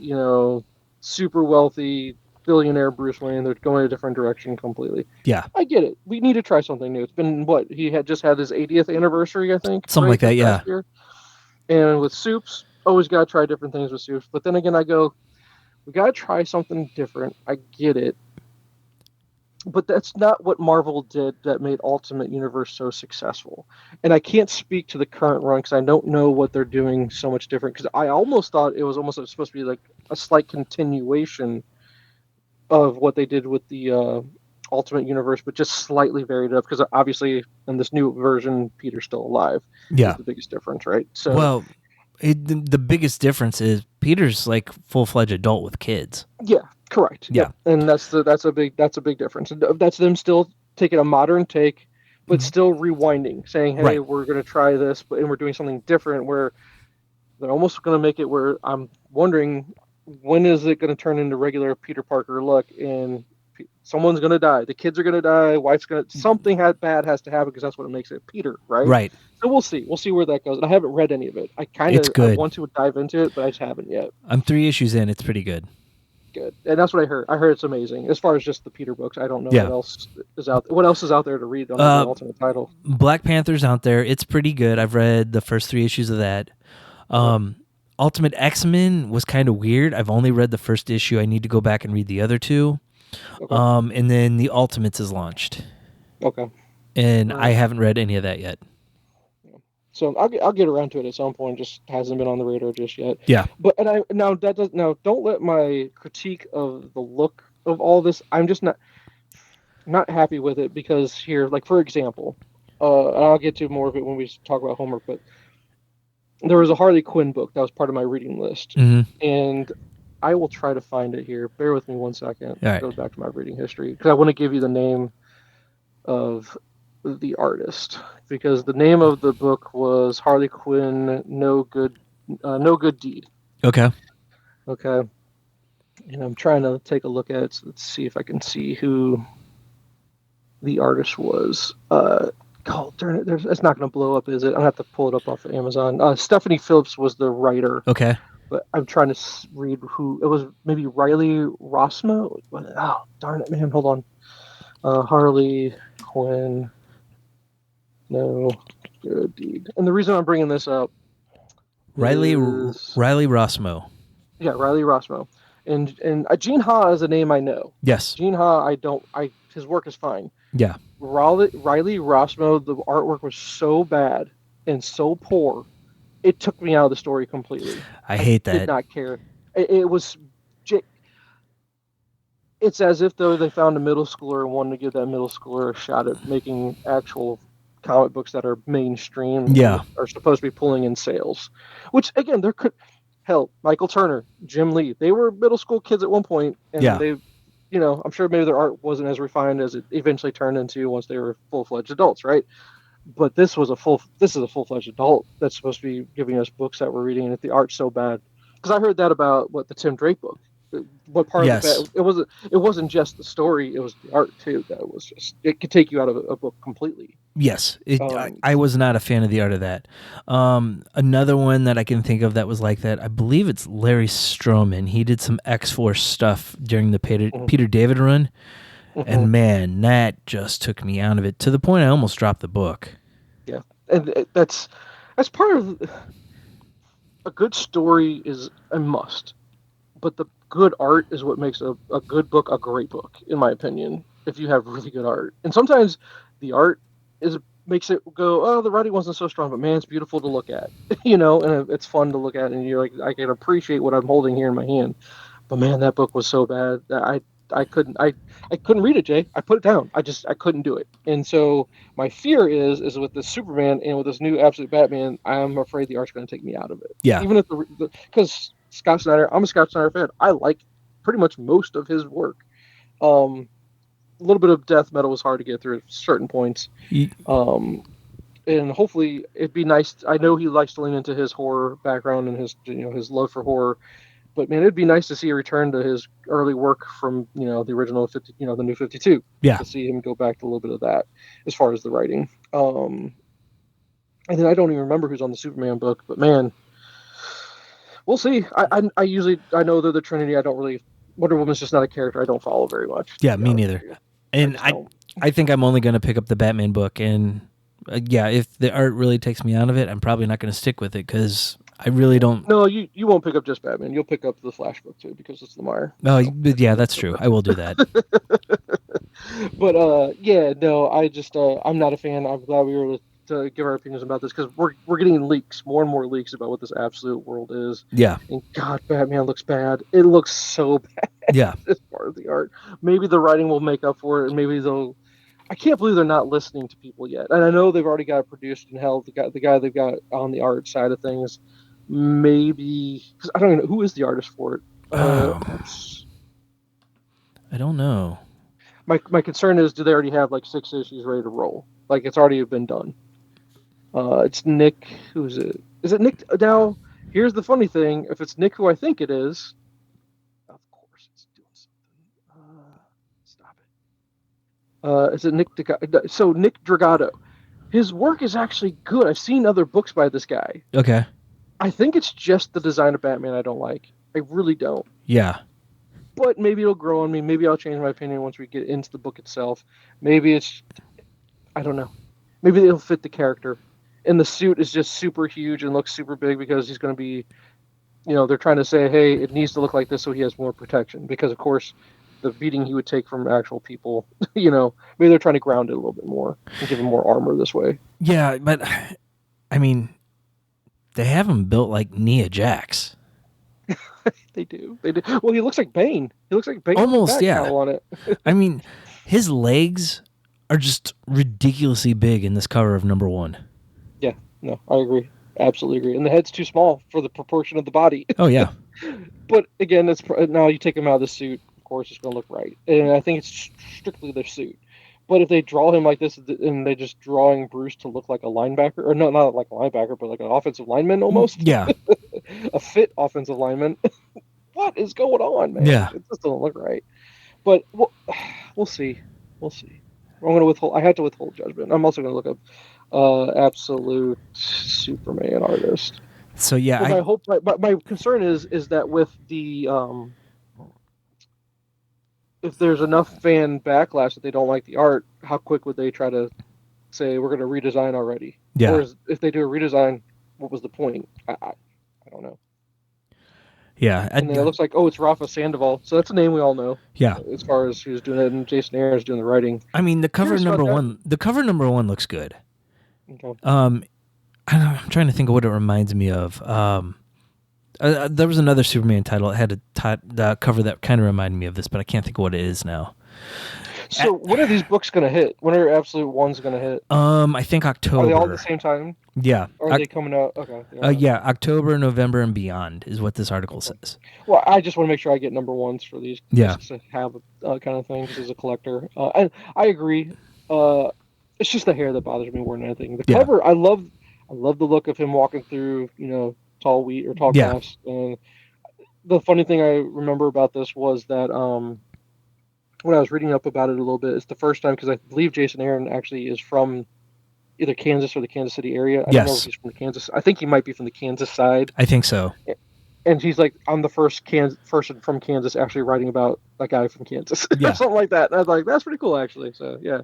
super wealthy billionaire Bruce Wayne. They're going a different direction completely. Yeah. I get it. We need to try something new. It's been he had just had his 80th anniversary, I think. Something like that, yeah. Year. And with Supes, always got to try different things with Supes. But then again, I go, we got to try something different. I get it. But that's not what Marvel did that made Ultimate Universe so successful. And I can't speak to the current run because I don't know what they're doing so much different. Because I almost thought it was supposed to be like a slight continuation of what they did with the Ultimate Universe, but just slightly varied up. Because obviously in this new version, Peter's still alive. Yeah. That's the biggest difference, right? So, well, the biggest difference is Peter's like full-fledged adult with kids. Yeah. Correct. Yeah, and that's a big difference. That's them still taking a modern take, but still rewinding, saying, "Hey, we're going to try this, and we're doing something different." Where they're almost going to make it where I'm wondering when is it going to turn into regular Peter Parker look, and someone's going to die, the kids are going to die, wife's going to something bad has to happen because that's what makes it Peter, right? Right. So we'll see where that goes. And I haven't read any of it. I want to dive into it, but I just haven't yet. I'm 3 issues in. It's pretty good. Good, and that's what I heard. I heard it's amazing. As far as just the Peter books, I don't know what else is out. What else is out there to read on the Ultimate title? Black Panther's out there. It's pretty good. I've read the first 3 issues of that. Ultimate X-Men was kind of weird. I've only read the first issue. I need to go back and read the other 2. Okay. And then the Ultimates is launched. Okay. And I haven't read any of that yet. So I'll get around to it at some point. Just hasn't been on the radar just yet. Yeah. But don't let my critique of the look of all this. I'm just not happy with it because here, like for example, and I'll get to more of it when we talk about homework. But there was a Harley Quinn book that was part of my reading list, and I will try to find it here. Bear with me one second. All right. Go back to my reading history because I want to give you the name of the artist, because the name of the book was Harley Quinn No Good Deed. Okay. And I'm trying to take a look at it. So let's see if I can see who the artist was. Oh, darn it. It's not going to blow up, is it? I'm going to have to pull it up off of Amazon. Stephanie Phillips was the writer. Okay. But I'm trying to read who. It was maybe Riley Rossmo. Oh, darn it, man. Hold on. Harley Quinn. No Good Deed. And the reason I'm bringing this up Riley Rossmo. Yeah, Riley Rossmo. And Gene Ha is a name I know. Yes. Gene Ha, his work is fine. Yeah. Riley Rossmo, the artwork was so bad and so poor, it took me out of the story completely. I hate that. I did not care. It's as if though they found a middle schooler and wanted to give that middle schooler a shot at making actual comic books that are mainstream. Yeah. Are supposed to be pulling in sales. Which again, hell, Michael Turner, Jim Lee, they were middle school kids at one point, and they, I'm sure maybe their art wasn't as refined as it eventually turned into once they were full-fledged adults, right? But this is a full-fledged adult that's supposed to be giving us books that we're reading, and if the art's so bad, because I heard that about the Tim Drake book. What part of it wasn't just the story, it was the art too. That was just, it could take you out of a book completely. Yes, I was not a fan of the art of that. Another one that I can think of that was like that, I believe it's Larry Stroman. He did some X-Force stuff during the Peter David run, and man, that just took me out of it to the point I almost dropped the book. Yeah, and that's part of a good story is a must, but the good art is what makes a good book a great book, in my opinion, if you have really good art. And sometimes the art makes it go, oh, the writing wasn't so strong, but man, it's beautiful to look at, and it's fun to look at, and you're like, I can appreciate what I'm holding here in my hand. But man, that book was so bad that I couldn't read it, Jay. I put it down. I couldn't do it. And so my fear is with this Superman and with this new Absolute Batman, I'm afraid the art's going to take me out of it. Yeah. Even if because Scott Snyder, I'm a Scott Snyder fan. I like pretty much most of his work. A little bit of death metal was hard to get through at certain points. And hopefully it'd be nice. I know he likes to lean into his horror background and his love for horror. But man, it'd be nice to see a return to his early work from the original 50, the New 52. Yeah. To see him go back to a little bit of that as far as the writing. And then I don't even remember who's on the Superman book, but man, we'll see. I know they're the Trinity. I don't really. Wonder Woman's just not a character I don't follow very much. Yeah, me neither. And I think I'm only going to pick up the Batman book, and if the art really takes me out of it, I'm probably not going to stick with it because I really don't. No, you won't pick up just Batman. You'll pick up the Flash book too because it's Lamar. Oh, yeah, that's true. I will do that. But I just I'm not a fan. I'm glad we were able to give our opinions about this because we're getting leaks, more and more leaks about what this absolute world is. Yeah. And God, Batman looks bad. It looks so bad. Yeah. As part of the art, maybe the writing will make up for it, and maybe they'll. I can't believe they're not listening to people yet. And I know they've already got it produced and held. The guy they've got on the art side of things, maybe because I don't even know who is the artist for it. I don't know. My concern is, do they already have like 6 issues ready to roll? Like it's already been done. It's Nick. Who is it? Is it Nick? Now, here's the funny thing. If it's Nick, who I think it is, of course it's doing something. Stop it. Is it Nick? So Nick Dragato. His work is actually good. I've seen other books by this guy. Okay. I think it's just the design of Batman I don't like. I really don't. Yeah. But maybe it'll grow on me. Maybe I'll change my opinion once we get into the book itself. Maybe I don't know. Maybe it'll fit the character. And the suit is just super huge and looks super big because he's going to be, they're trying to say, hey, it needs to look like this so he has more protection. Because, of course, the beating he would take from actual people, maybe they're trying to ground it a little bit more and give him more armor this way. Yeah, but, I mean, they have him built like Nia Jax. They do. Well, he looks like Bane. He looks like Bane. Almost, yeah. On it. I mean, his legs are just ridiculously big in this cover of #1. Yeah, no, I agree. absolutely agree. And the head's too small for the proportion of the body. Oh yeah. But again, now you take him out of the suit, of course, it's going to look right. And I think it's strictly the suit. But if they draw him like this, and they're just drawing Bruce to look like a linebacker, or no, not like a linebacker, but like an offensive lineman almost. Yeah. A fit offensive lineman. What is going on, man? Yeah. It just doesn't look right. But we'll see. We'll see. I'm going to withhold. I had to withhold judgment. I'm also going to look up Absolute Superman artist. So yeah, I hope. My concern is that with the if there's enough fan backlash that they don't like the art, how quick would they try to say we're going to redesign already? Yeah. Or if they do a redesign, what was the point? I don't know. Yeah. And then it looks like, it's Rafa Sandoval. So that's a name we all know. Yeah. As far as who's doing it, and Jason Aaron's doing the writing. I mean, the cover number one looks good. Okay. I'm trying to think of what it reminds me of. There was another Superman title. It had a cover that kind of reminded me of this, but I can't think of what it is now. So when are these books going to hit? When are Absolute Ones going to hit? I think October. Are they all at the same time? Yeah. Or are they coming out? Okay. Yeah, October, November, and beyond is what this article says. Well, I just want to make sure I get number ones for these. Yeah. Just to have kind of thing, just as a collector. And I agree. It's just the hair that bothers me more than anything. The cover, I love the look of him walking through, tall wheat or tall grass. And the funny thing I remember about this was that when I was reading up about it a little bit, it's the first time, because I believe Jason Aaron actually is from either Kansas or the Kansas City area. I don't know if he's from Kansas. I think he might be from the Kansas side. I think so. And he's like, I'm the first person from Kansas actually writing about a guy from Kansas. Yeah. Something like that. And I was like, that's pretty cool, actually. So, yeah.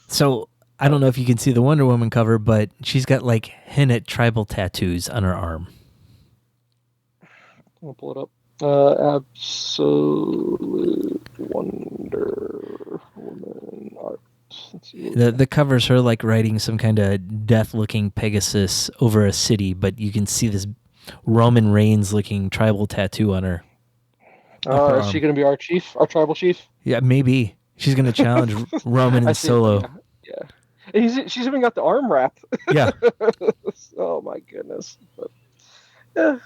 So, I don't know if you can see the Wonder Woman cover, but she's got like Hennet tribal tattoos on her arm. I'll pull it up. Absolute Wonder Woman art. The cover's her like riding some kind of death-looking Pegasus over a city, but you can see this Roman Reigns-looking tribal tattoo on her. Is she going to be our chief, our tribal chief? Yeah, maybe. She's going to challenge Roman in solo. Yeah. And she's even got the arm wrap. Yeah. Oh, my goodness. But, yeah,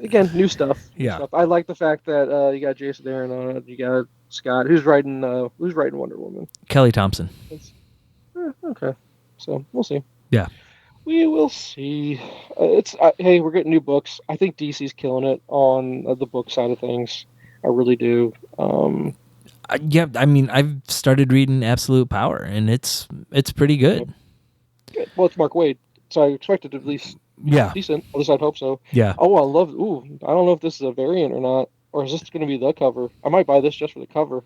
again, new stuff. Yeah. I like the fact that you got Jason Aaron on it. You got Scott. Who's writing Wonder Woman? Kelly Thompson. Okay. So we'll see. Yeah. We will see. Hey, we're getting new books. I think DC's killing it on the book side of things. I really do. Yeah, I mean, I've started reading Absolute Power, and it's pretty good. Good. Well, it's Mark Waid, so I expected at least decent. At least I'd hope so. Yeah. Oh, I don't know if this is a variant or not, or is this going to be the cover? I might buy this just for the cover.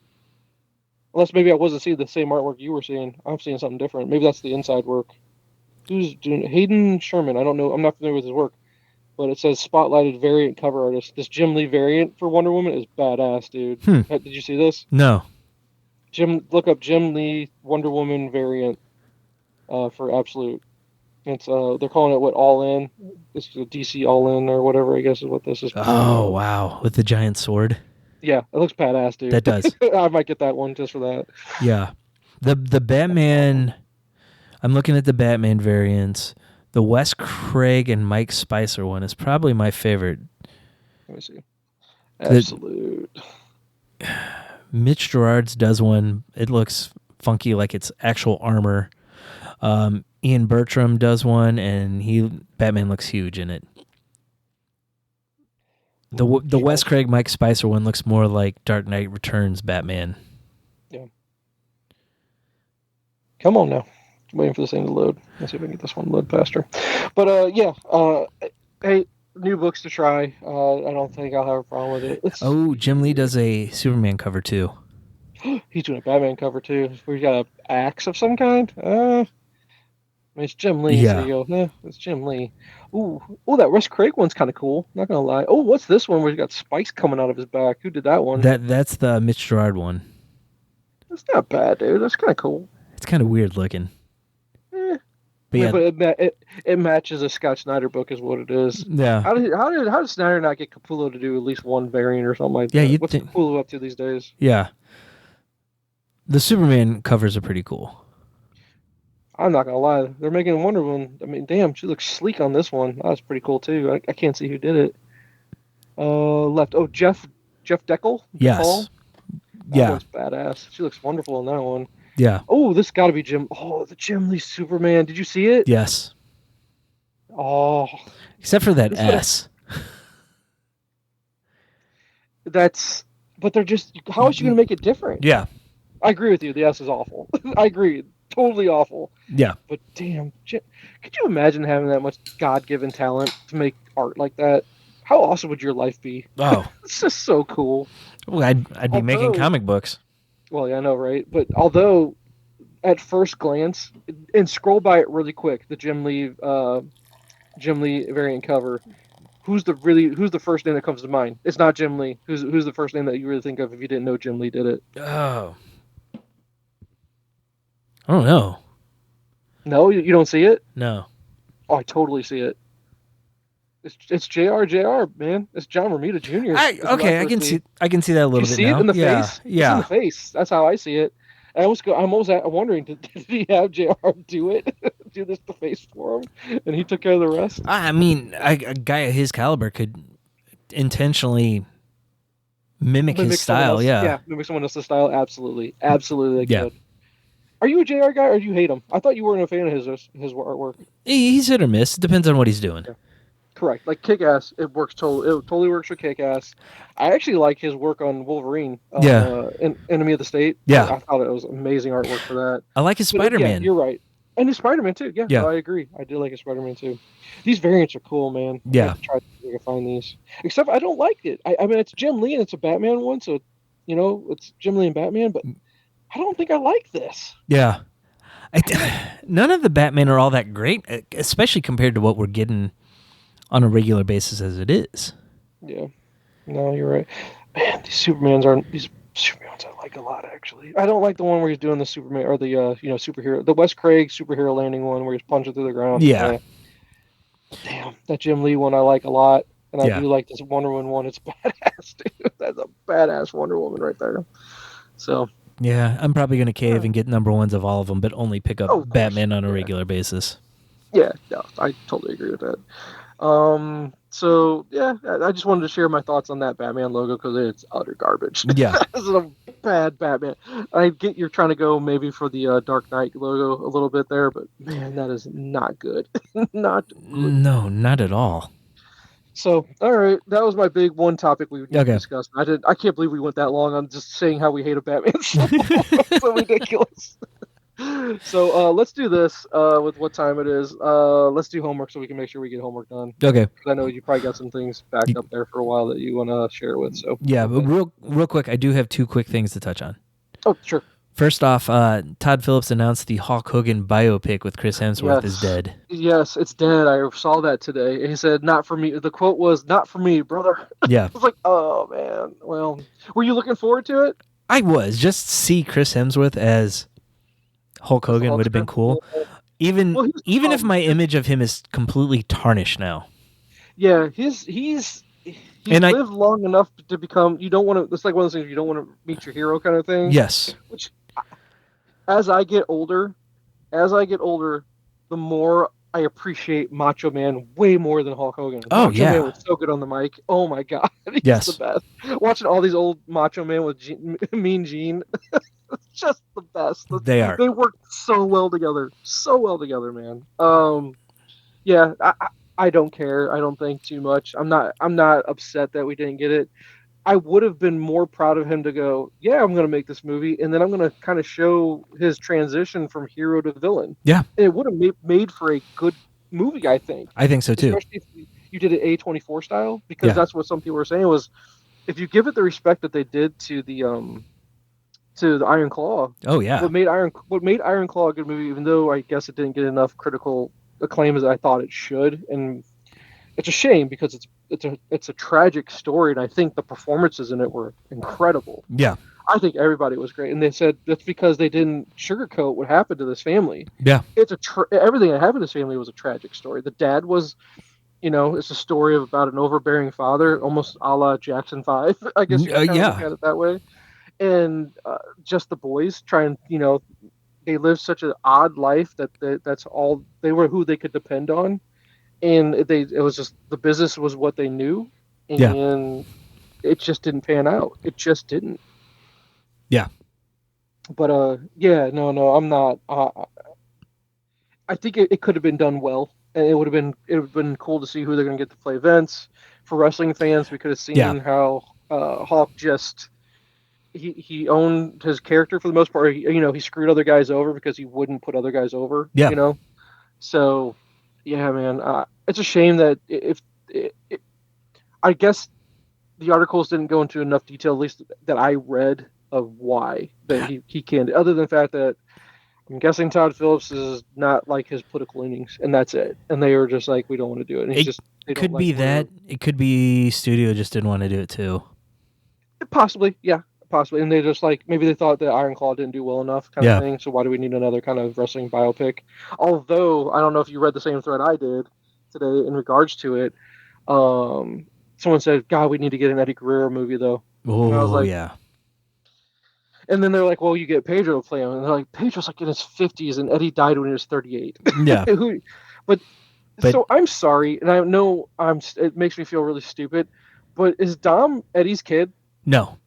Unless maybe I wasn't seeing the same artwork you were seeing. I'm seeing something different. Maybe that's the inside work. Who's doing Hayden Sherman? I don't know. I'm not familiar with his work, but it says spotlighted variant cover artist. This Jim Lee variant for Wonder Woman is badass, dude. Did you see this? No. Look up Jim Lee Wonder Woman variant for Absolute. It's they're calling it All In. This is a DC All In or whatever, I guess is what this is. Oh wow, with the giant sword. Yeah, it looks badass, dude. That does. I might get that one just for that. Yeah, the Batman. I'm looking at the Batman variants. The Wes Craig and Mike Spicer one is probably my favorite. Let me see. Absolute. Mitch Gerard's does one. It looks funky, like it's actual armor. Ian Bertram does one, and Batman looks huge in it. The Wes Craig Mike Spicer one looks more like Dark Knight Returns Batman. Yeah. Come on now. Waiting for this thing to load. Let's see if I can get this one load faster. But hey, new books to try. I don't think I'll have a problem with it. Jim Lee does a Superman cover too. He's doing a Batman cover too. We've got an axe of some kind. It's Jim Lee. Yeah. So you go, it's Jim Lee. Ooh, that Wes Craig one's kind of cool. Not gonna lie. Oh, what's this one where he's got spikes coming out of his back? Who did that one? That's the Mitch Gerard one. That's not bad, dude. That's kind of cool. It's kind of weird looking. But it matches a Scott Snyder book, is what it is. Yeah. How did Snyder not get Capullo to do at least one variant or something like that? Yeah. What's Capullo up to these days? Yeah. The Superman covers are pretty cool. I'm not gonna lie, they're making Wonder Woman. I mean, damn, she looks sleek on this one. That was pretty cool too. I can't see who did it. Left. Oh, Jeff Deckel. Yes. That one's badass. She looks wonderful in that one. Yeah. Oh, this got to be Jim. Oh, the Jim Lee Superman. Did you see it? Yes. Oh. Except for that S. But they're just. How is she gonna make it different? Yeah. I agree with you. The S is awful. I agree. Totally awful. Yeah. But damn, could you imagine having that much God-given talent to make art like that? How awesome would your life be? Oh, it's just so cool. Well, I'd be making comic books. Well, yeah, I know, right? But although, at first glance, and scroll by it really quick, the Jim Lee variant cover. Who's the first name that comes to mind? It's not Jim Lee. Who's the first name that you really think of if you didn't know Jim Lee did it? Oh. I don't know. No, you don't see it? No. Oh, I totally see it. It's JR, man. It's John Romita Jr. I can see that a little bit see now. It in the face? Yeah. It's in the face. That's how I see it. I'm almost wondering, did he have JR do it? Do this the face for him? And he took care of the rest? I mean, a guy of his caliber could intentionally mimic his style, Yeah, mimic someone else's style, absolutely. Absolutely they could. Are you a JR guy or do you hate him? I thought you weren't a fan of his artwork. He's hit or miss. It depends on what he's doing. Yeah. Correct. Like Kick-Ass, it totally works for Kick-Ass. I actually like his work on Wolverine. Enemy of the State. Yeah. I thought it was amazing artwork for that. I like his Spider-Man. You're right. And his Spider-Man too. Yeah. Yeah. I agree. I do like his Spider-Man too. These variants are cool, man. Yeah. I have to try to find these. Except I don't like it. I mean, it's Jim Lee and it's a Batman one, so it's Jim Lee and Batman, but I don't think I like this. Yeah. None of the Batman are all that great, especially compared to what we're getting on a regular basis as it is. Yeah. No, you're right. Man, these Supermans I like a lot, actually. I don't like the one where he's doing the Superman, or the, superhero, the Wes Craig superhero landing one where he's punching through the ground. Yeah. Damn, that Jim Lee one I like a lot. And I do like this Wonder Woman one. It's badass, dude. That's a badass Wonder Woman right there. So... Yeah, I'm probably going to cave and get number ones of all of them, but only pick up Batman on a regular basis. Yeah, I totally agree with that. I just wanted to share my thoughts on that Batman logo because it's utter garbage. Yeah. This is a bad Batman. I get you're trying to go maybe for the Dark Knight logo a little bit there, but man, that is not good. Not good. No, not at all. So, all right, that was my big one topic we discussed. I can't believe we went that long on just saying how we hate a Batman. So ridiculous. So let's do this with what time it is. Let's do homework so we can make sure we get homework done. Okay. I know you probably got some things backed up there for a while that you want to share with. So yeah, but real quick, I do have two quick things to touch on. Oh, sure. First off, Todd Phillips announced the Hulk Hogan biopic with Chris Hemsworth is dead. Yes, it's dead. I saw that today. He said, "Not for me." The quote was, "Not for me, brother." Yeah. I was like, "Oh man." Well, were you looking forward to it? I was. Just see Chris Hemsworth as Hulk Hogan would have been cool. Even if my image of him is completely tarnished now. Yeah, he's lived long enough to become. You don't want to. It's like one of those things. You don't want to meet your hero kind of thing. Yes. Which, as I get older, the more I appreciate Macho Man way more than Hulk Hogan. Macho Man was so good on the mic. Oh my god, he's the best. Watching all these old Macho Man with Mean Gene, it's just the best. They are. They work so well together, man. Yeah, I don't care. I don't think too much. I'm not upset that we didn't get it. I would have been more proud of him to go, yeah, I'm going to make this movie, and then I'm going to kind of show his transition from hero to villain. Yeah. And it would have made for a good movie, I think. I think so, too. Especially if you did it A24 style, because that's what some people were saying was, if you give it the respect that they did to the Iron Claw. Oh, yeah. What made Iron Claw a good movie, even though I guess it didn't get enough critical acclaim as I thought it should, and it's a shame because it's a tragic story, and I think the performances in it were incredible. Yeah, I think everybody was great, and they said that's because they didn't sugarcoat what happened to this family. Yeah, it's everything that happened to this family was a tragic story. The dad was, it's a story about an overbearing father, almost a la Jackson 5. I guess you can look at it that way, and just the boys trying, they lived such an odd life that's all they were, who they could depend on, and it was just the business was what they knew, and it just didn't pan out. It just didn't. Yeah. But yeah, no, I'm not. I think it could have been done well, and it would have been cool to see who they're going to get to play Vince. For wrestling fans, we could have seen how Hulk just he owned his character for the most part. He screwed other guys over because he wouldn't put other guys over. Yeah. So yeah, man, it's a shame that I guess the articles didn't go into enough detail, at least that I read, of why that he can't. Other than the fact that I'm guessing Todd Phillips is not like his political leanings, and that's it. And they were just like, we don't want to do it. And it could be that. It could be studio just didn't want to do it too. Possibly, yeah, possibly. And they just maybe they thought that Iron Claw didn't do well enough, kind of thing. So why do we need another kind of wrestling biopic? Although I don't know if you read the same thread I did today in regards to it. Someone said, "God, we need to get an Eddie Guerrero movie, though." Oh, and I was like, yeah. And then they're like, "Well, you get Pedro to play him," and they're like, "Pedro's in his 50s, and Eddie died when he was 38." Yeah. but so I'm sorry, and I know it makes me feel really stupid, but is Dom Eddie's kid? No.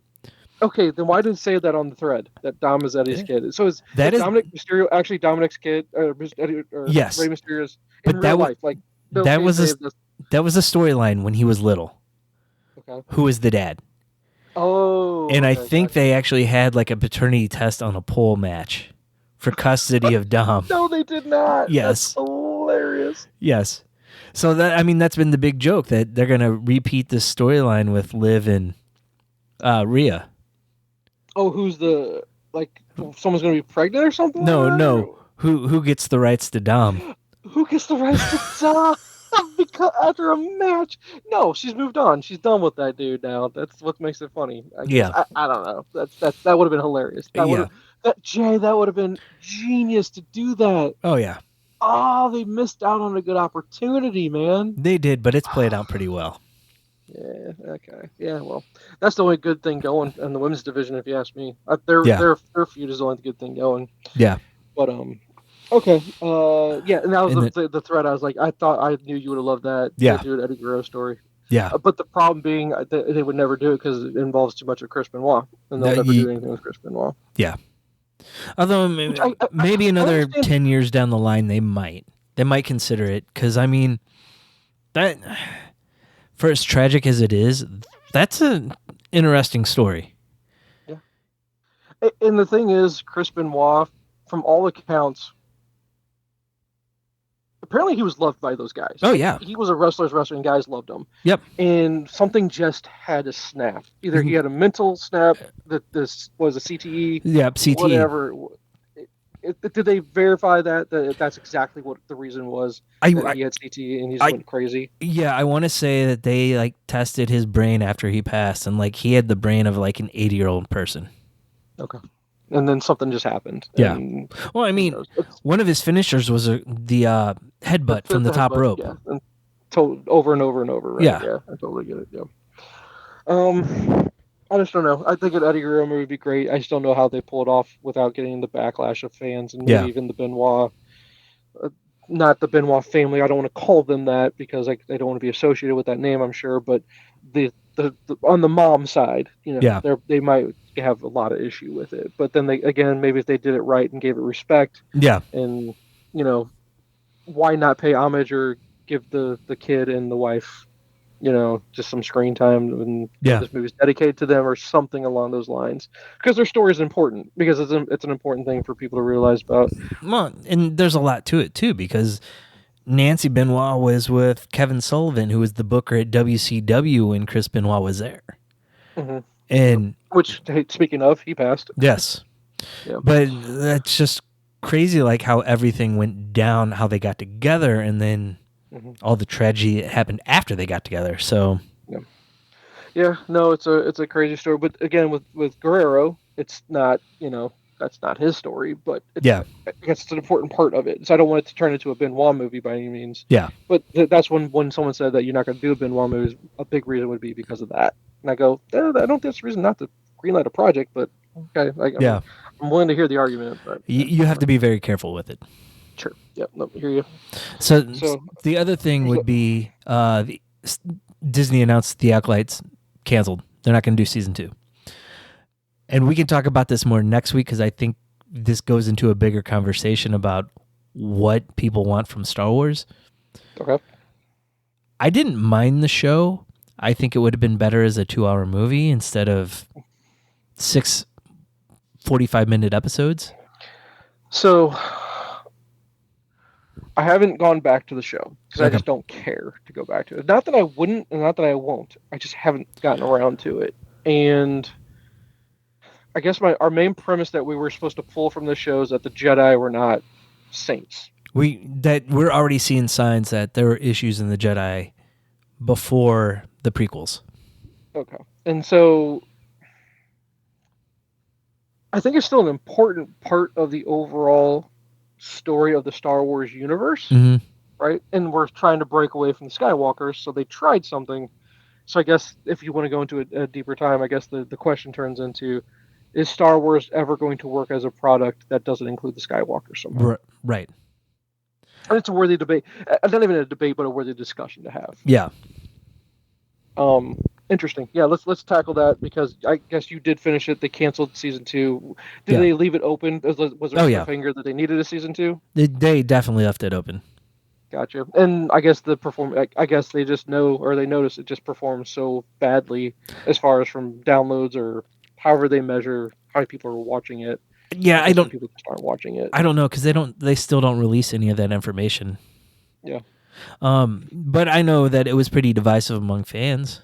Okay, then why did it say that on the thread that Dom is Eddie's kid? So is Dominic Mysterio actually Dominic's kid, or yes, Rey Mysterio's in real life? That was a storyline when he was little. Okay. Who was the dad? Oh. And I think they actually had a paternity test on a pole match for custody of Dom. No, they did not. Yes. That's hilarious. Yes. So that's been the big joke, that they're going to repeat this storyline with Liv and Rhea. Oh, who's someone's going to be pregnant or something? No. Who gets the rights to Dom? Who gets the rights to Dom? Because after a match, no, she's moved on. She's done with that dude now. That's what makes it funny. I don't know. That would have been hilarious. That would have been genius to do that. Oh yeah. Oh, they missed out on a good opportunity, man. They did, but it's played out pretty well. Yeah. Okay. Yeah. Well, that's the only good thing going in the women's division, if you ask me. Their feud is the only good thing going. Yeah. But okay. Yeah, and that was the thread. I was like, I knew you would have loved that. Yeah. Do an Eddie Guerrero story. Yeah. But the problem being, they would never do it because it involves too much of Chris Benoit, and they'll never do anything with Chris Benoit. Yeah. Although maybe another 10 years down the line, they might consider it, because that, for as tragic as it is, that's an interesting story. Yeah. And the thing is, Chris Benoit, from all accounts, apparently he was loved by those guys. Oh, yeah. He was a wrestler, and guys loved him. Yep. And something just had to snap. Either he had a mental snap, that this was a CTE. Yep, CTE. Whatever. Did they verify that that's exactly what the reason was? He had CTE and he just went crazy? Yeah, I want to say that they tested his brain after he passed, and he had the brain of an 80-year-old person. Okay. And then something just happened. Yeah. And, well, one of his finishers was the headbutt from the top rope. Yeah. And over and over and over. Right? Yeah. Yeah. I totally get it. Yeah. I just don't know. I think an Eddie Guerrero movie would be great. I just don't know how they pull it off without getting the backlash of fans and maybe even the Benoit. Not the Benoit family. I don't want to call them that because they don't want to be associated with that name, I'm sure. But the on the mom side, they might have a lot of issue with it. But then maybe if they did it right and gave it respect, and why not pay homage or give the kid and the wife, just some screen time, and this movie's dedicated to them or something along those lines, because their story is important, because it's an important thing for people to realize about. Well, and there's a lot to it too, because Nancy Benoit was with Kevin Sullivan, who was the booker at WCW when Chris Benoit was there. Mm-hmm. And which, speaking of, he passed. Yes. Yeah. But that's just crazy, how everything went down, how they got together, and then all the tragedy that happened after they got together. So yeah, no, it's a crazy story. But again, with Guerrero, it's not, that's not his story, but it's an important part of it. So I don't want it to turn into a Benoit movie by any means. Yeah. But that's when someone said that you're not going to do a Benoit movie, a big reason would be because of that. And I go, I don't think that's a reason not to greenlight a project, but okay. I'm willing to hear the argument, but you have to be very careful with it. Sure. Yep. No, hear you. So the other thing would be Disney announced the Acolytes canceled. They're not going to do season 2. And we can talk about this more next week because I think this goes into a bigger conversation about what people want from Star Wars. Okay. I didn't mind the show. I think it would have been better as a 2-hour movie instead of 6 45-minute episodes. So I haven't gone back to the show because I just don't care to go back to it. Not that I wouldn't and not that I won't. I just haven't gotten around to it. And I guess our main premise that we were supposed to pull from the show is that the Jedi were not saints. We're already seeing signs that there were issues in the Jedi before the prequels. Okay. And so I think it's still an important part of the overall story of the Star Wars universe, right? And we're trying to break away from the Skywalkers, so they tried something. So I guess if you want to go into a deeper time, I guess the question turns into, is Star Wars ever going to work as a product that doesn't include the Skywalkers somehow? Right. And it's a worthy debate. Not even a debate, but a worthy discussion to have. Yeah. Interesting. Yeah, let's tackle that because I guess you did finish it. They canceled season 2. Did they leave it open? Was there a finger that they needed a season 2? They definitely left it open. Gotcha. And I guess I guess they just know, or they notice it just performs so badly as far as from downloads or however they measure how many people are watching it. Yeah, people just aren't watching it. I don't know because they still don't release any of that information. Yeah. But I know that it was pretty divisive among fans.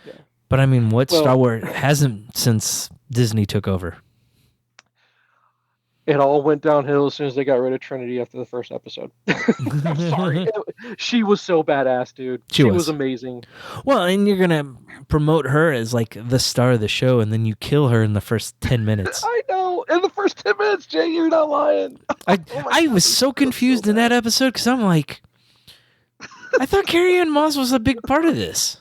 Yeah. But I mean, Star Wars hasn't since Disney took over? It all went downhill as soon as they got rid of Trinity after the first episode. I'm sorry. She was so badass, dude. She was amazing. Well, and you're going to promote her as like the star of the show, and then you kill her in the first 10 minutes. I know. In the first 10 minutes, Jay, you're not lying. I was so confused in that episode because I'm like, I thought Carrie-Anne Moss was a big part of this.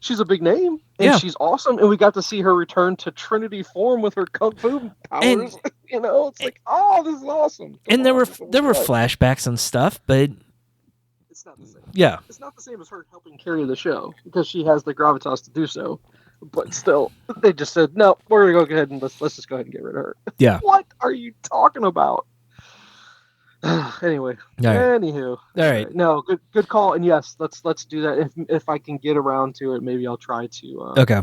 She's a big name, and she's awesome, and we got to see her return to Trinity form with her kung fu powers. And, it's like, oh, this is awesome. There were flashbacks and stuff, but it's not the same. Yeah, it's not the same as her helping carry the show because she has the gravitas to do so. But still, they just said, no, we're gonna go ahead and let's just go ahead and get rid of her. Yeah. What are you talking about? Anyway, anywho, all right. No, good call. And yes, let's do that. If I can get around to it, maybe I'll try to. Okay.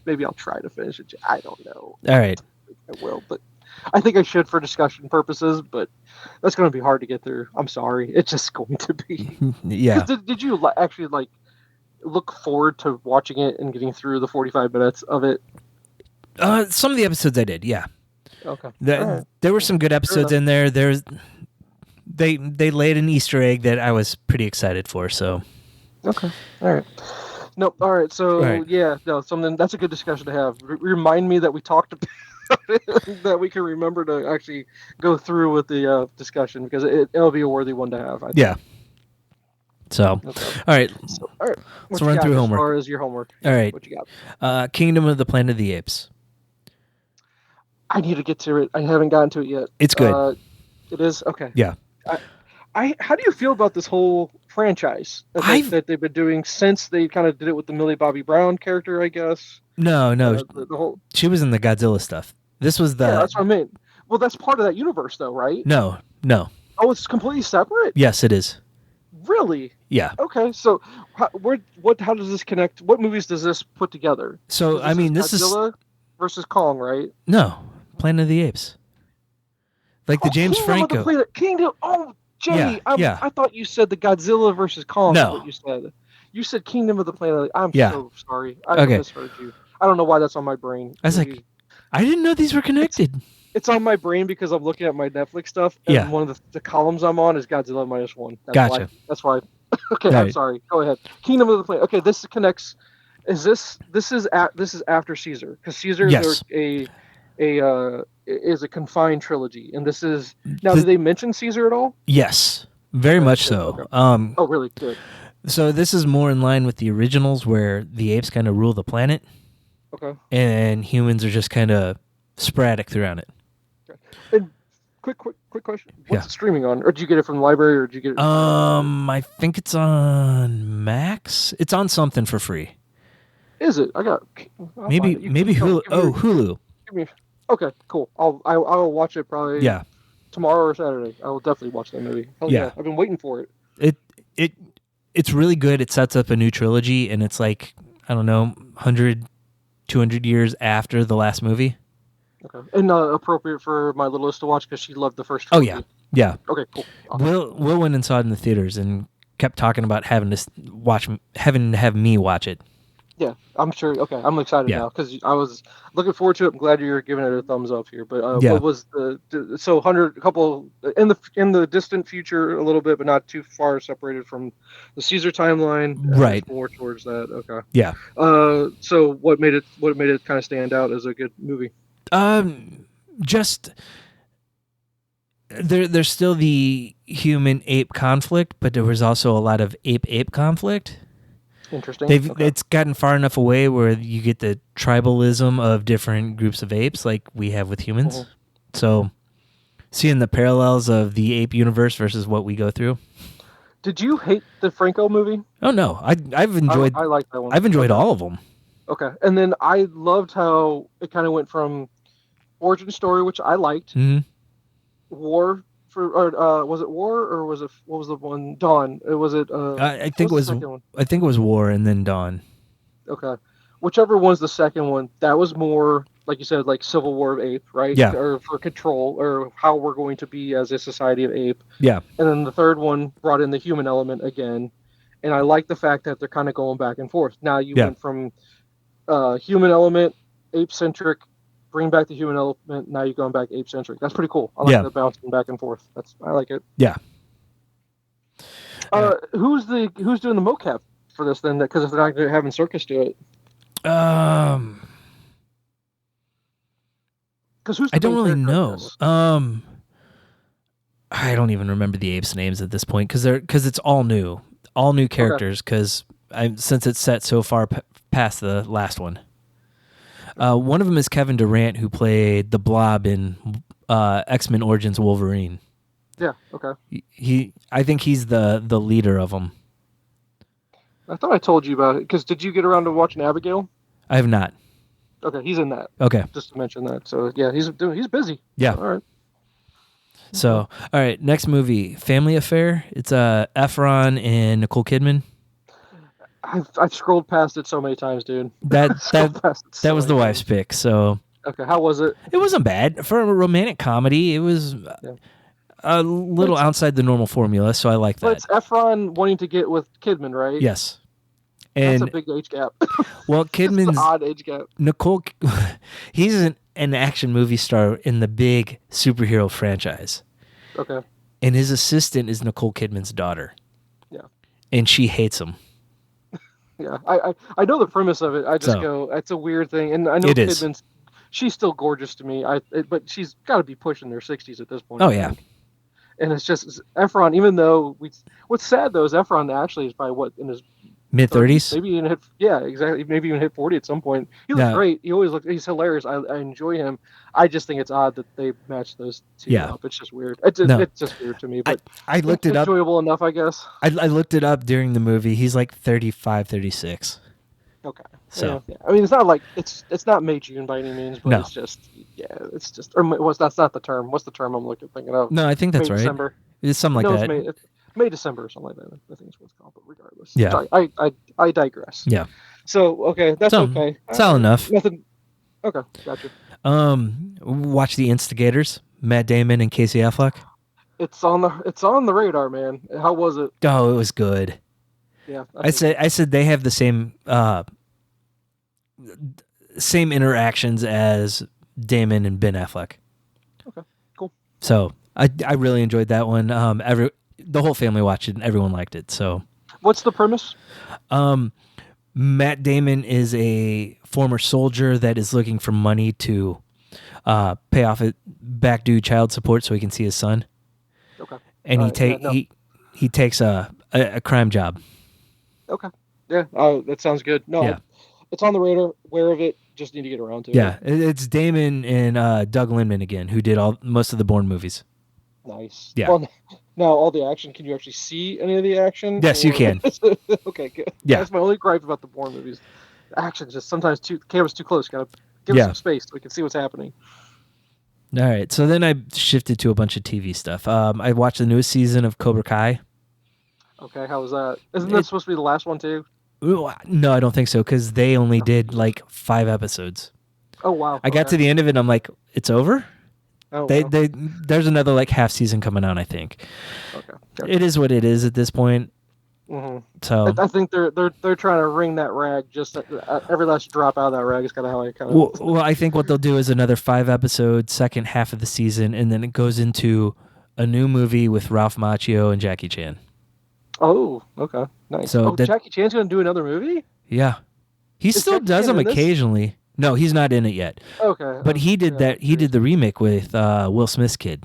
Maybe I'll try to finish it. I don't know. All right. I will, but I think I should for discussion purposes. But that's going to be hard to get through. I'm sorry. It's just going to be. Yeah. Did you actually look forward to watching it and getting through the 45 minutes of it? Some of the episodes I did. Yeah. Okay. There were some good episodes in there. They laid an Easter egg that I was pretty excited for. So. Okay. All right. No. All right. So something that's a good discussion to have. Remind me that we talked about it, that we can remember to actually go through with the discussion because it'll be a worthy one to have. I think. Yeah. So, okay. All right. Let's run through homework. As far as your homework. All right. What you got? Kingdom of the Planet of the Apes. I need to get to it. I haven't gotten to it yet. It's good. It is? Okay. Yeah. How do you feel about this whole franchise that they've been doing since they kind of did it with the Millie Bobby Brown character, I guess? No. The whole... She was in the Godzilla stuff. This was the... Yeah, that's what I mean. Well, that's part of that universe, though, right? No. Oh, it's completely separate? Yes, it is. Really? Yeah. Okay, so how does this connect? What movies does this put together? So, I mean, this Godzilla versus Kong, right? No. Planet of the Apes. Like the James Franco. Kingdom. Oh, Jay, I thought you said the Godzilla versus Kong. No. What you said. You said Kingdom of the Planet. I'm so sorry. I misheard you. I don't know why that's on my brain. I was like, I didn't know these were connected. It's on my brain because I'm looking at my Netflix stuff, and one of the columns I'm on is Godzilla -1. Gotcha. That's why. Okay, right. I'm sorry. Go ahead. Kingdom of the Planet. Okay, this connects. This is after Caesar, because Caesar is a confined trilogy, and this is now. Did they mention Caesar at all? Yes, very much so. Okay. Oh, really? Good. So this is more in line with the originals, where the apes kind of rule the planet. Okay. And humans are just kind of sporadic throughout it. Okay. And quick question: what's it streaming on? Or did you get it from the library, or did you get it? I think it's on Max. It's on something for free. Is it? Maybe Hulu. Hulu. Okay, cool. I'll watch it probably. Yeah. Tomorrow or Saturday. I will definitely watch that movie. Hell yeah. I've been waiting for it. It's really good. It sets up a new trilogy, and it's like, I don't know, 100, 200 years after the last movie. Okay. And appropriate for my littlest to watch because she loved the first trilogy. Oh, yeah. Okay, cool. Awesome. Will went and saw it in the theaters and kept talking about having to have me watch it. Yeah, I'm sure. Okay, I'm excited now because I was looking forward to it. I'm glad you're giving it a thumbs up here. But what was so 100 a couple in the distant future a little bit, but not too far separated from the Caesar timeline. Right. More towards that. Okay. Yeah. So what made it kind of stand out as a good movie? Just there's still the human ape conflict, but there was also a lot of ape conflict. Interesting. It's gotten far enough away where you get the tribalism of different groups of apes like we have with humans. Mm-hmm. So seeing the parallels of the ape universe versus what we go through. Did you hate the Franco movie? Oh no, I've enjoyed. I like that one. I've enjoyed all of them. Okay, and then I loved how it kind of went from origin story, which I liked. Mm-hmm. War. Was it War or was it what was the one Dawn? Was it? I think it was War and then Dawn. Okay, whichever one's the second one, that was more like you said, like Civil War of Ape, right? Yeah. Or for control, or how we're going to be as a society of ape. Yeah. And then the third one brought in the human element again, and I like the fact that they're kind of going back and forth. Now you went from human element, ape centric. Bring back the human element. Now you're going back ape-centric. That's pretty cool. I like the bouncing back and forth. I like it. Yeah. Who's doing the mocap for this then? Because if they're not having Circus do it. Because I don't really know. I don't even remember the apes' names at this point because it's all new characters. Because since it's set so far past the last one. One of them is Kevin Durant, who played the Blob in X-Men Origins Wolverine. Yeah. Okay. I think he's the leader of them. I thought I told you about it. Because did you get around to watching Abigail? I have not. Okay, he's in that. Okay. Just to mention that. So yeah, he's busy. Yeah. All right. So all right, next movie, Family Affair. It's Efron and Nicole Kidman. I've scrolled past it so many times, dude. That was the wife's pick. So okay, how was it? It wasn't bad for a romantic comedy. It was a little outside the normal formula, so I like that. But it's Efron wanting to get with Kidman, right? Yes, and that's a big age gap. Well, Kidman's an odd age gap. Nicole, he's an action movie star in the big superhero franchise. Okay, and his assistant is Nicole Kidman's daughter. Yeah, and she hates him. Yeah, I know the premise of it. I just go, it's a weird thing, and I know Kidman's. She's still gorgeous to me. But she's got to be pushing their 60s at this point. Oh yeah, and it's just Efron. Even though what's sad though is Efron actually is probably in his mid 30s. Maybe even exactly. Maybe even hit 40 at some point. He looks great. He's hilarious. I enjoy him. I just think it's odd that they match those two up. It's just weird. It's just weird to me. But I looked it up. Enjoyable enough, I guess. I looked it up during the movie. He's like 35, 36. Okay. So I mean, it's not like it's not May June by any means, but it's just that's not the term. What's the term I'm thinking of? No, I think that's May, right. December. It's something like that. May December or something like that. I think it's what's called, but regardless. Yeah. Sorry, I digress. Yeah. So okay, that's okay. Solid enough. Nothing. Okay, gotcha. Watch The Instigators. Matt Damon and Casey Affleck. It's on the radar, man. How was it? Oh, it was good. Yeah. I said they have the same interactions as Damon and Ben Affleck. Okay, cool. So I really enjoyed that one. The whole family watched it and everyone liked it. So what's the premise? Matt Damon is a former soldier that is looking for money to pay off back due child support so he can see his son. Okay. And he takes a crime job. Okay. Yeah. Oh, that sounds good. No, it's on the radar. Aware of it. just need to get around to it. Yeah, it's Damon and Doug Liman again, who did most of the Bourne movies. Nice. Yeah. Well, now all the action. Can you actually see any of the action? Yes, you can. Okay, good. Yeah. That's my only gripe about the Bourne movies. The action just sometimes the camera's too close. Gotta give it some space so we can see what's happening. All right, so then I shifted to a bunch of TV stuff. I watched the newest season of Cobra Kai. Okay, how was that? Isn't that supposed to be the last one too? No, I don't think so, because they only did like 5 episodes. Oh wow! I got to the end of it, and I'm like, it's over? Oh, there's another like half season coming out, I think. Okay. It is what it is at this point. Mm-hmm. So I think they're trying to wring that rag. Just every last drop out of that rag is kind of how I kind of. Well, I think what they'll do is another 5 episodes, second half of the season, and then it goes into a new movie with Ralph Macchio and Jackie Chan. Oh, okay, nice. So Jackie Chan's going to do another movie? Yeah, he still does them occasionally. No, he's not in it yet. Okay, but he did that. He did the remake with Will Smith's kid.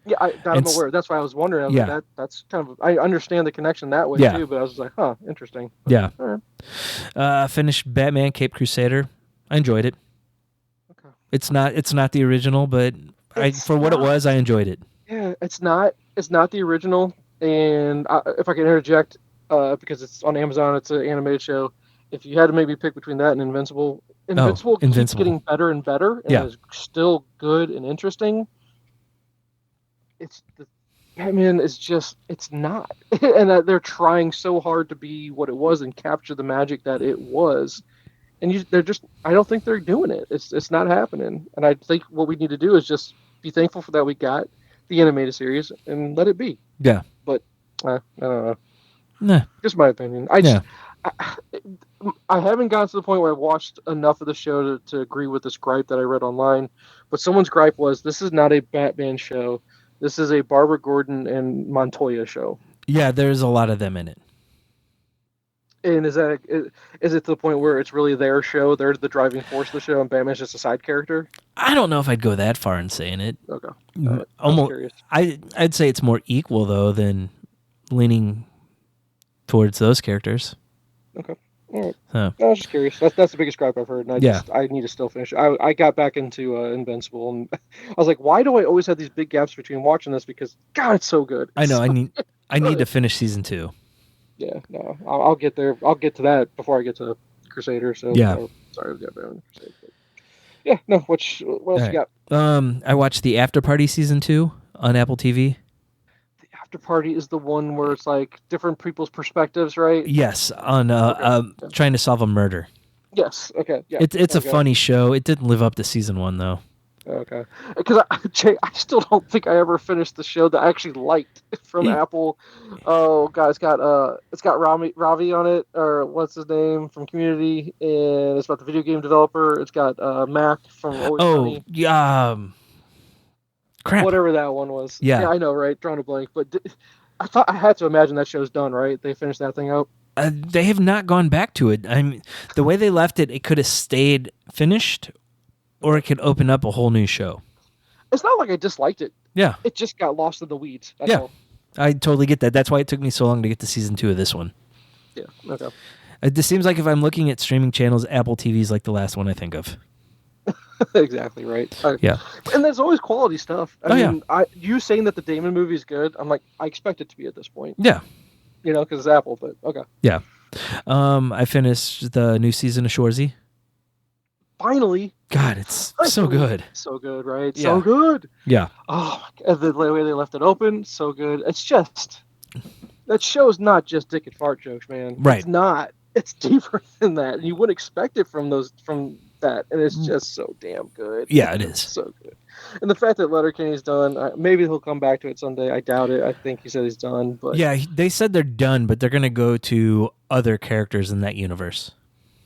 Yeah, I'm aware. That's why I was wondering. That's kind of. I understand the connection that way too, but I was like, huh, interesting. But, yeah. All right. Finished Batman Caped Crusader. I enjoyed it. Okay. It's not the original, but for what it was, I enjoyed it. Yeah, it's not the original. And if I can interject, because it's on Amazon, it's an animated show. If you had to maybe pick between that and Invincible keeps getting better and better, and is still good and interesting. Batman is just, it's not. And they're trying so hard to be what it was and capture the magic that it was. And I don't think they're doing it. It's not happening. And I think what we need to do is just be thankful for that we got the animated series and let it be. Yeah. But I don't know. Nah. Just my opinion. I haven't gotten to the point where I've watched enough of the show to agree with this gripe that I read online. But someone's gripe was, this is not a Batman show. This is a Barbara Gordon and Montoya show. Yeah, there's a lot of them in it. And is it to the point where it's really their show? They're the driving force of the show, and Batman's just a side character? I don't know if I'd go that far in saying it. Okay. Almost. I'd say it's more equal though than leaning towards those characters. Okay. All right. I was just curious. That's the biggest gripe I've heard, and I need to still finish. I got back into Invincible, and I was like, why do I always have these big gaps between watching this? Because God, it's so good. I know. I need to finish season 2. Yeah. No, I'll get there. I'll get to that before I get to Crusader. So yeah. Sorry, I've got Crusader. But yeah. No. What else you got? I watched the Afterparty season 2 on Apple TV. Afterparty is the one where it's like different people's perspectives, right? Yes, on trying to solve a murder. Yes. Okay. Yeah. It's a funny show. It didn't live up to season 1 though. Okay. Because I still don't think I ever finished the show that I actually liked from Apple. Oh God, it's got Ravi on it, or what's his name from Community, and it's about the video game developer. It's got Mac from Always Sunny. Yeah. Crap. Whatever that one was. Yeah, I know, right? Drawing a blank, but I thought I had to imagine that show's done, right? They finished that thing up. They have not gone back to it. I mean, the way they left it, it could have stayed finished, or it could open up a whole new show. It's not like I disliked it. Yeah, it just got lost in the weeds. That's all. I totally get that. That's why it took me so long to get to season 2 of this one. Yeah. Okay. It just seems like if I'm looking at streaming channels, Apple TV is like the last one I think of. Exactly right. Yeah, and there's always quality stuff. I mean, you saying that the Damon movie is good, I'm like, I expect it to be at this point. Yeah, because it's Apple. But okay. Yeah, I finished the new season of Shoresy. Finally. God, it's so good. So good, right? Yeah. So good. Yeah. Oh, the way they left it open, so good. It's just that show's not just dick and fart jokes, man. Right. It's not. It's deeper than that, and you wouldn't expect it from that, and it's just so damn good. Yeah, it is. It's so good. And the fact that Letterkenny's done, maybe he'll come back to it someday. I doubt it. I think he said he's done. But yeah, they said they're done, but they're going to go to other characters in that universe.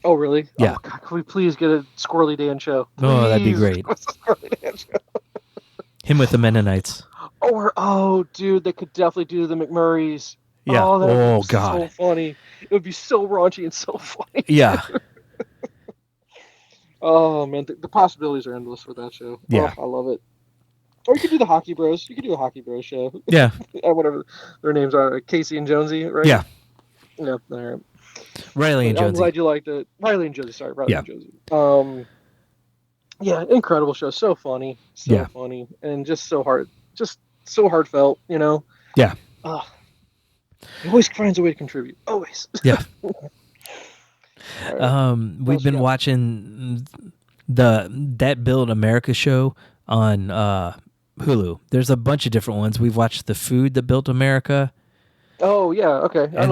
Oh, really? Yeah. Oh, God, can we please get a Squirrely Dan show? Please. Oh, that'd be great. Squirrely Dan show. Him with the Mennonites. Dude, they could definitely do the McMurrays. Yeah. Oh, that would be God. so funny. It would be so raunchy and so funny. Yeah. Oh, man. The possibilities are endless for that show. Yeah. Oh, I love it. Or you could do the Hockey Bros. You could do a Hockey Bros show. Yeah. Whatever their names are. Casey and Jonesy, right? Yeah. Yeah. All right. Riley and Jonesy. I'm glad you liked it. Riley and Jonesy. Sorry, Riley and Jonesy. Yeah, incredible show. So funny. So funny. And just so hard. Just so heartfelt, you know? Yeah. He always finds a way to contribute. Always. Yeah. Right. We've been watching that Build America show on Hulu. There's a bunch of different ones. We've watched The Food That Built America. Oh yeah, okay. I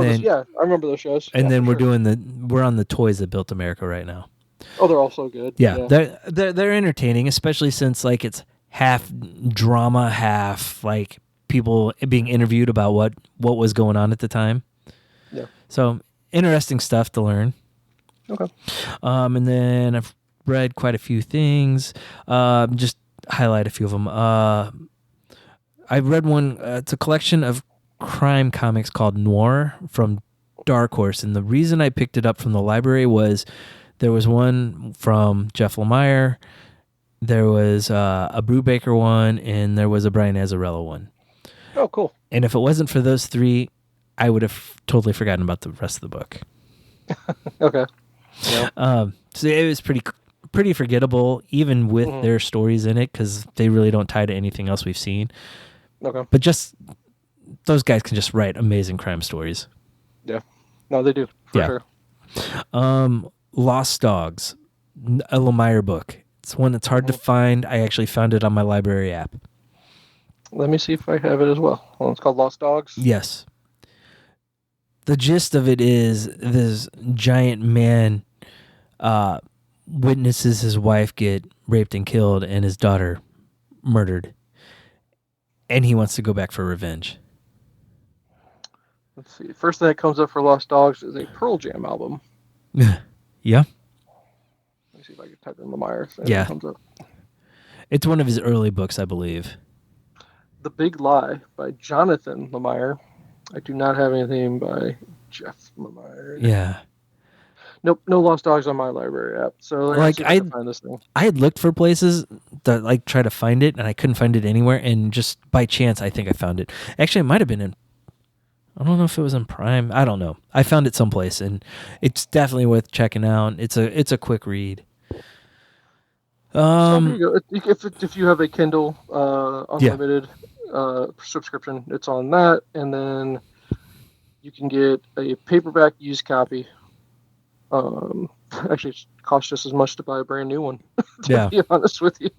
remember those shows. And then we're on the Toys That Built America right now. Oh, they're all so good. Yeah. They're entertaining, especially since like it's half drama, half like people being interviewed about what was going on at the time. Yeah. So interesting stuff to learn. Okay. And then I've read quite a few things. Just highlight a few of them. I read one. It's a collection of crime comics called Noir from Dark Horse, and the reason I picked it up from the library was there was one from Jeff Lemire, there was a Brubaker one, and there was a Brian Azzarello one. Oh, cool. And if it wasn't for those three, I would have totally forgotten about the rest of the book. Okay. Yeah. So it was pretty forgettable, even with their stories in it, because they really don't tie to anything else we've seen. Okay. But just those guys can just write amazing crime stories. Yeah. No, they do. For sure. Lost Dogs, a Lemire book. It's one that's hard to find. I actually found it on my library app. Let me see if I have it as well. Well, it's called Lost Dogs? Yes. The gist of it is this giant man witnesses his wife get raped and killed and his daughter murdered. And he wants to go back for revenge. Let's see. First thing that comes up for Lost Dogs is a Pearl Jam album. Yeah. Let me see if I can type in Lemire. Yeah. It comes up. It's one of his early books, I believe. The Big Lie by Jonathan Lemire. I do not have anything by Jeff Lemire. Yeah. Nope, no Lost Dogs on my library app. So like I can find this thing. I had looked for places to like try to find it, and I couldn't find it anywhere. And just by chance, I think I found it. Actually, it might have been in. I don't know if it was in Prime. I don't know. I found it someplace, and it's definitely worth checking out. It's a quick read. So if you have a Kindle unlimited subscription, it's on that, and then you can get a paperback used copy. Actually, it costs just as much to buy a brand new one. To be honest with you,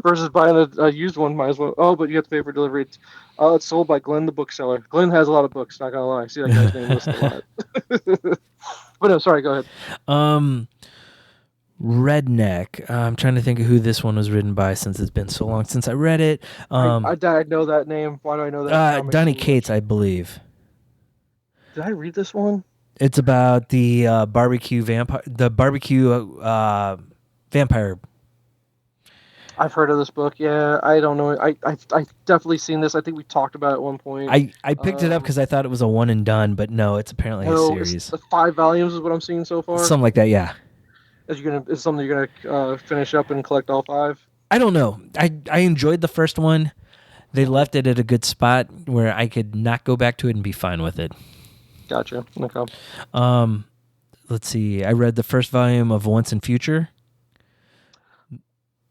versus buying a used one, might as well. Oh, but you have to pay for delivery. It's sold by Glenn, the bookseller. Glenn has a lot of books. Not gonna lie, I see that guy's name listed a lot. But no, sorry. Go ahead. Redneck. I'm trying to think of who this one was written by, since it's been so long since I read it. I know that name. Why do I know that? Donny Cates, I believe. Did I read this one? It's about the barbecue vampire. I've heard of this book. Yeah, I don't know. I've definitely seen this. I think we talked about it at one point. I picked it up because I thought it was a one and done, but no, it's apparently a series. It's 5 volumes is what I'm seeing so far. Something like that, yeah. Is something you're gonna finish up and collect all 5? I don't know. I enjoyed the first one. They left it at a good spot where I could not go back to it and be fine with it. Gotcha. Okay. Let's see. I read the first volume of Once and Future.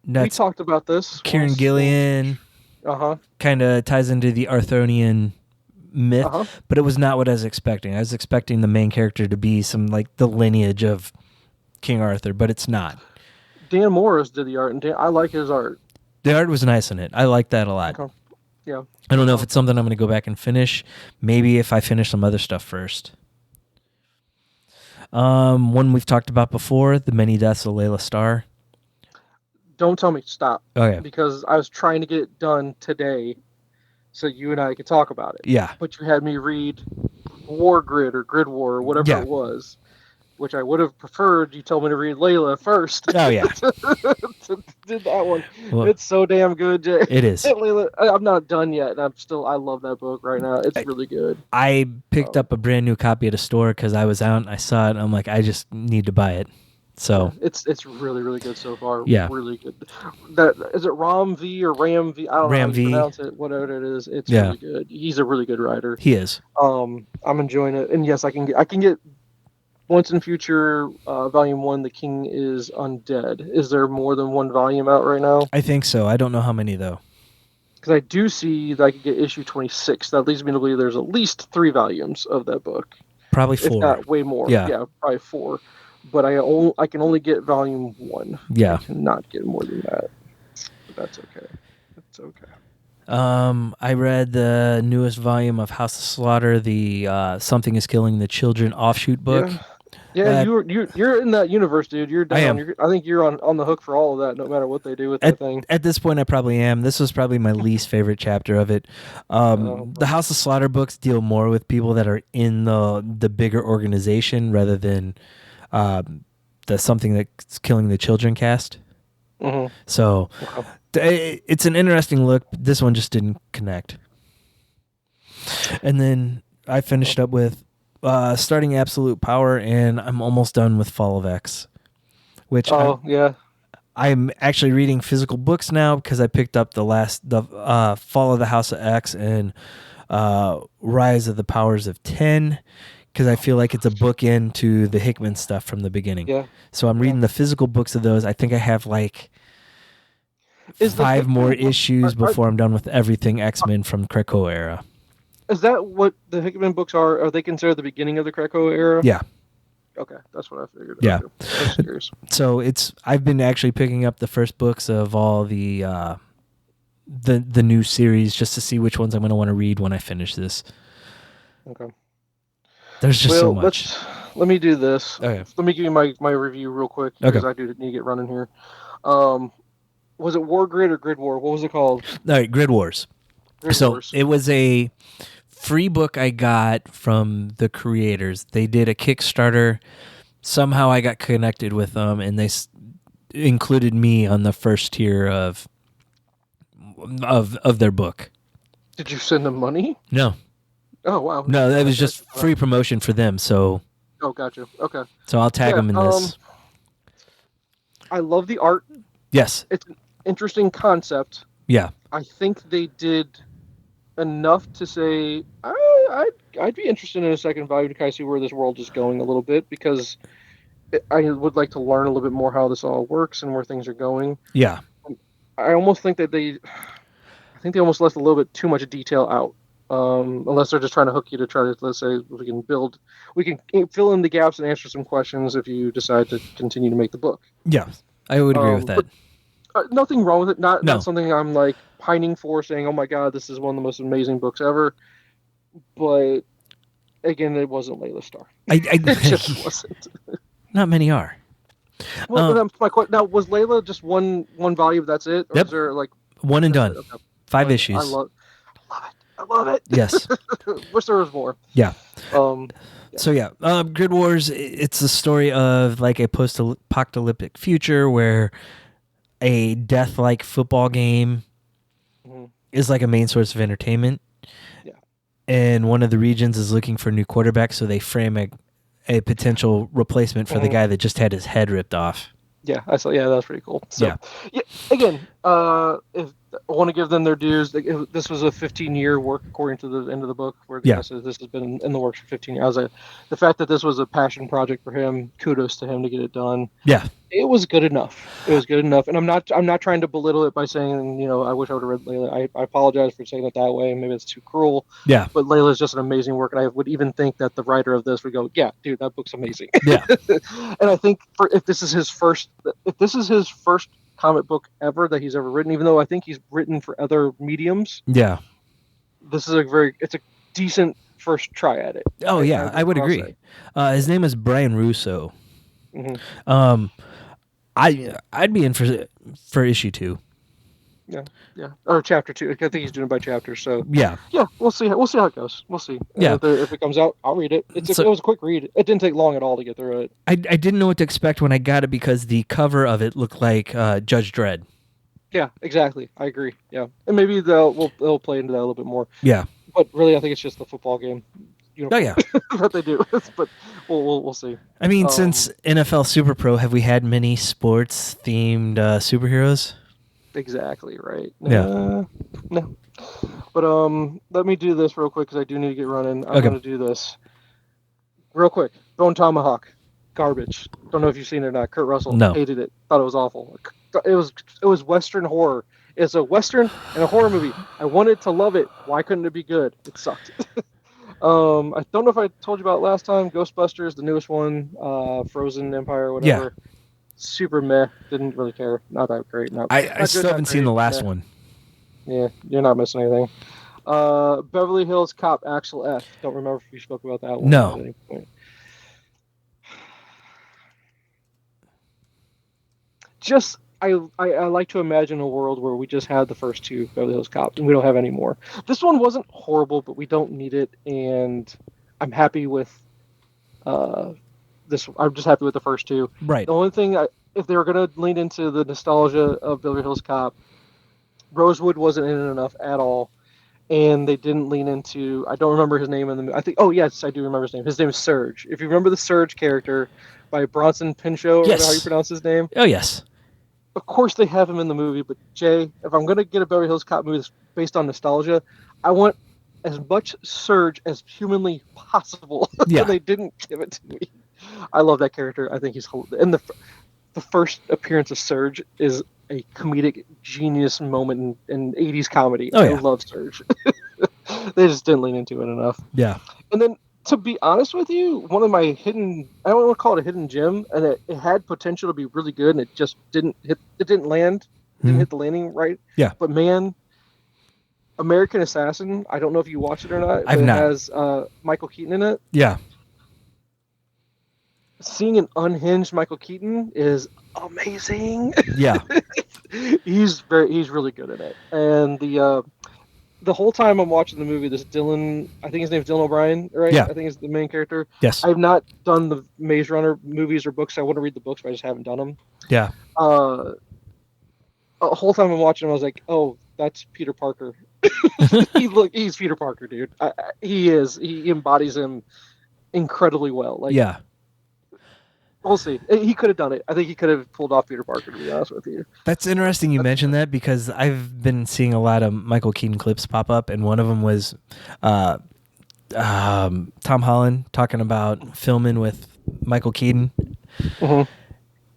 We talked about this. Kieran Gillian. Kind of ties into the Arthurian myth, but it was not what I was expecting. I was expecting the main character to be some like the lineage of King Arthur, but it's not. Dan Morris did the art, and I like his art. The art was nice in it. I like that a lot. Okay. Yeah. I don't know if it's something I'm going to go back and finish. Maybe if I finish some other stuff first. One we've talked about before, The Many Deaths of Laila Starr. Don't tell me stop. Okay. Because I was trying to get it done today so you and I could talk about it. Yeah. But you had me read War Grid or Grid War or whatever it was, which I would have preferred you told me to read Laila first. Oh, yeah. Did that one. Well, it's so damn good, Jay. It is. Laila, I'm not done yet, and I love that book right now. It's really good. I picked up a brand new copy at a store because I was out and I saw it, and I'm like, I just need to buy it. So it's really, really good so far. Yeah. Really good. That is it Ram V or Ram V? I don't know how to pronounce it. Whatever it is, it's really good. He's a really good writer. He is. I'm enjoying it. And yes, I can get Once in Future, Volume 1, The King is Undead. Is there more than one volume out right now? I think so. I don't know how many, though. Because I do see that I could get issue 26. That leads me to believe there's at least 3 volumes of that book. Probably 4. If not way more. Yeah, probably 4. But I can only get Volume 1. Yeah. I cannot get more than that. But that's okay. That's okay. I read the newest volume of House of Slaughter, the Something is Killing the Children offshoot book. Yeah, you're in that universe, dude. You're down. I am. I think you're on the hook for all of that, no matter what they do with that thing. At this point, I probably am. This was probably my least favorite chapter of it. The House of Slaughter books deal more with people that are in the bigger organization rather than the Something That's Killing the Children cast. Mm-hmm. So it's an interesting look. This one just didn't connect. And then I finished up with starting Absolute Power, and I'm almost done with Fall of X, which I'm actually reading physical books now because I picked up the Fall of the House of X and Rise of the Powers of 10 because I feel like it's a bookend to the Hickman stuff from the beginning. Yeah. So I'm reading the physical books of those. I think I have like 5 more issues before I'm done with everything X-Men from Krakoa era. Is that what the Hickman books are? Are they considered the beginning of the Krakoa era? Yeah. Okay, that's what I figured. Yeah. I was curious. So I've been actually picking up the first books of all the new series just to see which ones I'm going to want to read when I finish this. Okay. There's just so much. Let me do this. Okay. Let me give you my review real quick because I do need to get running here. Was it War Grid or Grid War? What was it called? All right, Grid Wars. Wars. It was a free book I got from the creators. They did a Kickstarter. Somehow I got connected with them, and they included me on the first tier of their book. Did you send them money? No. Oh, wow. No, that was just free promotion for them. So. Oh, gotcha. Okay. So I'll tag them in this. I love the art. Yes. It's an interesting concept. Yeah. I think they did enough to say I'd be interested in a second volume to kind of see where this world is going a little bit because I would like to learn a little bit more how this all works and where things are going. Yeah. I almost think that they almost left a little bit too much detail out. Unless they're just trying to hook you to try to, let's say, we can fill in the gaps and answer some questions if you decide to continue to make the book. Yeah, I would agree with that. Nothing wrong with it. Not something I'm like pining for, saying, "Oh my God, this is one of the most amazing books ever." But again, it wasn't Laila Starr. It just wasn't. Not many are. Well, that's my question. Now, was Laila just one volume? That's it, or is there like one and done? Okay. 5 issues. I love it. Yes. Wish there was more. Yeah. So yeah, Grid Wars. It's the story of like a post-apocalyptic future where a death-like football game is like a main source of entertainment. Yeah. And one of the regions is looking for a new quarterback, so they frame a potential replacement for the guy that just had his head ripped off. Yeah, I saw. Yeah, that's pretty cool. So, yeah. Again, if I want to give them their dues. This was a 15-year work, according to the end of the book, where the guy says this has been in the works for 15 years. The fact that this was a passion project for him, kudos to him to get it done. Yeah, it was good enough. It was good enough, and I'm not trying to belittle it by saying, I wish I would have read Laila. I apologize for saying it that way. Maybe it's too cruel. Yeah, but Laila is just an amazing work, and I would even think that the writer of this would go, "Yeah, dude, that book's amazing." Yeah, and I think if this is his first comic book ever that he's ever written, even though I think he's written for other mediums. Yeah. This is it's a decent first try at it. Oh yeah, I would agree. His name is Brian Rousso. Mm-hmm. I'd be in for issue 2. Yeah, or chapter 2. I think he's doing it by chapters. So yeah, we'll see how it goes. We'll see. Yeah, if it comes out, I'll read it. It was a quick read. It didn't take long at all to get through it. I didn't know what to expect when I got it because the cover of it looked like Judge Dredd. Yeah, exactly. I agree. Yeah, and maybe they'll play into that a little bit more. Yeah, but really, I think it's just the football game. Oh yeah, that they do. But we'll see. I mean, since NFL Super Pro, have we had many sports themed superheroes? Exactly right. Yeah. No. But let me do this real quick because I do need to get running. I'm going to do this real quick. Bone Tomahawk. garbage. Don't know if you've seen it or not. Kurt Russell hated it. Thought it was awful. It was Western horror. It's a Western and a horror movie. I wanted to love it. Why couldn't it be good? It sucked. I don't know if I told you about it last time. Ghostbusters, the newest one, Frozen Empire, whatever. Yeah. Super meh. Didn't really care. Not that great. I still haven't seen the last one. Yeah, you're not missing anything. Beverly Hills Cop Axel F. Don't remember if you spoke about that one. No. Just, I like to imagine a world where we just had the first two Beverly Hills Cop and we don't have any more. This one wasn't horrible, but we don't need it, and I'm happy with this. I'm just happy with the first two. Right. The only thing, if they were going to lean into the nostalgia of Beverly Hills Cop, Rosewood wasn't in it enough at all, and they didn't lean into. I don't remember his name in the movie. I think. Oh yes, I do remember his name. His name is Surge. If you remember the Surge character by Bronson Pinchot, yes. Or how you pronounce his name? Oh yes. Of course they have him in the movie, but Jay, if I'm going to get a Beverly Hills Cop movie that's based on nostalgia, I want as much Surge as humanly possible. Yeah. They didn't give it to me. I love that character. I think he's and the first appearance of Surge is a comedic genius moment in 80s comedy. Oh, yeah. I love Surge. They just didn't lean into it enough. Yeah. And then, to be honest with you, one of my hidden, I don't want to call it a hidden gem, and it had potential to be really good, and it just didn't hit, it didn't land, didn't hit the landing right. Yeah. But man, American Assassin, I don't know if you watched it or not. I've not. It has Michael Keaton in it. Yeah. Seeing an unhinged Michael Keaton is amazing. Yeah. He's really good in it. And the whole time I'm watching the movie, this Dylan, I think his name's Dylan O'Brien, right? Yeah. I think he's the main character. Yes. I've not done the Maze Runner movies or books. I want to read the books, but I just haven't done them. Yeah. The whole time I'm watching him, I was like, oh, that's Peter Parker. He's Peter Parker, dude. He embodies him incredibly well. Like, yeah. We'll see. He could have done it. I think he could have pulled off Peter Parker, to be honest with you. That's interesting you mentioned that, because I've been seeing a lot of Michael Keaton clips pop up, and one of them was Tom Holland talking about filming with Michael Keaton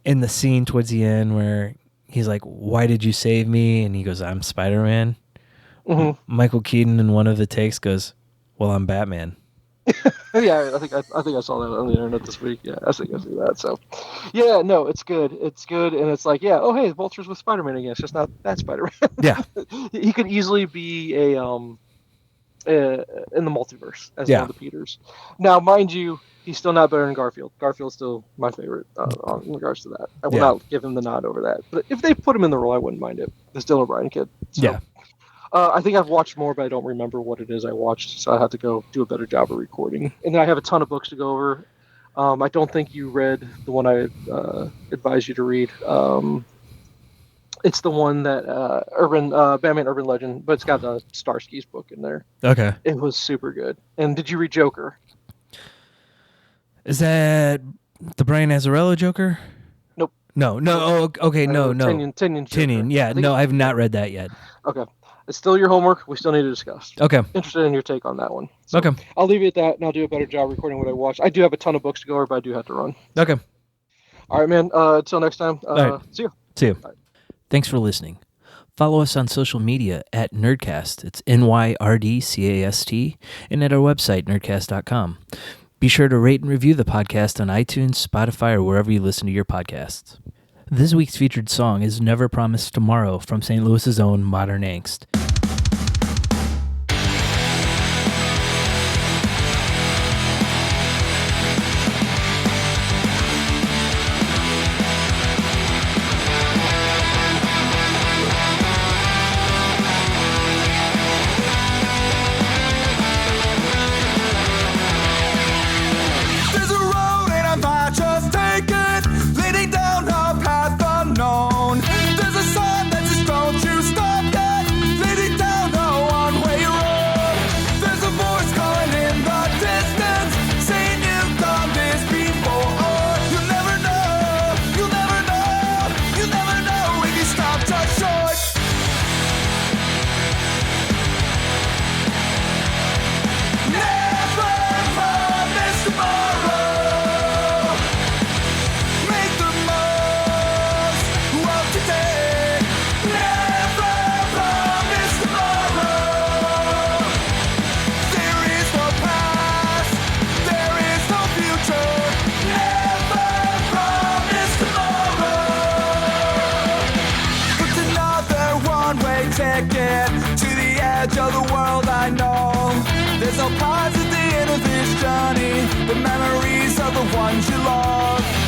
in the scene towards the end where he's like, "Why did you save me?" And he goes, "I'm Spider-Man." Michael Keaton in one of the takes goes, "Well, I'm Batman." Yeah, I think I saw that on the internet this week. Yeah, I think I see that. So, yeah, no, it's good. It's good, and it's like, yeah, oh hey, Vulture's with Spider-Man again. It's just not that Spider-Man. Yeah, he could easily be a in the multiverse as one of the Peters. Now, mind you, he's still not better than Garfield. Garfield's still my favorite in regards to that. I will not give him the nod over that. But if they put him in the role, I wouldn't mind it. The Dylan O'Brien kid. So, yeah. I think I've watched more, but I don't remember what it is I watched, so I have to go do a better job of recording. And then I have a ton of books to go over. I don't think you read the one I advised you to read. It's the one that Batman Urban Legend, but it's got a Starsky's book in there. Okay. It was super good. And did you read Joker? Is that the Brian Azzarello Joker? Nope. No. Oh, okay. No. Tynion. Yeah. No, I've not read that yet. Okay. It's still your homework. We still need to discuss. Okay. Interested in your take on that one. So okay. I'll leave you at that, and I'll do a better job recording what I watched. I do have a ton of books to go over, but I do have to run. Okay. All right, man. Until next time. Right. See you. See you. Right. Thanks for listening. Follow us on social media at Nyrdcast. It's NYRDCAST, and at our website, nerdcast.com. Be sure to rate and review the podcast on iTunes, Spotify, or wherever you listen to your podcasts. This week's featured song is Never Promised Tomorrow from St. Louis's own Modern Angst. There's a road and I might just take it, leading down a path unknown. There's a sign that says don't you stop yet. to the edge of the world I know. There's no pause at the end of this journey, the memories of the ones you love.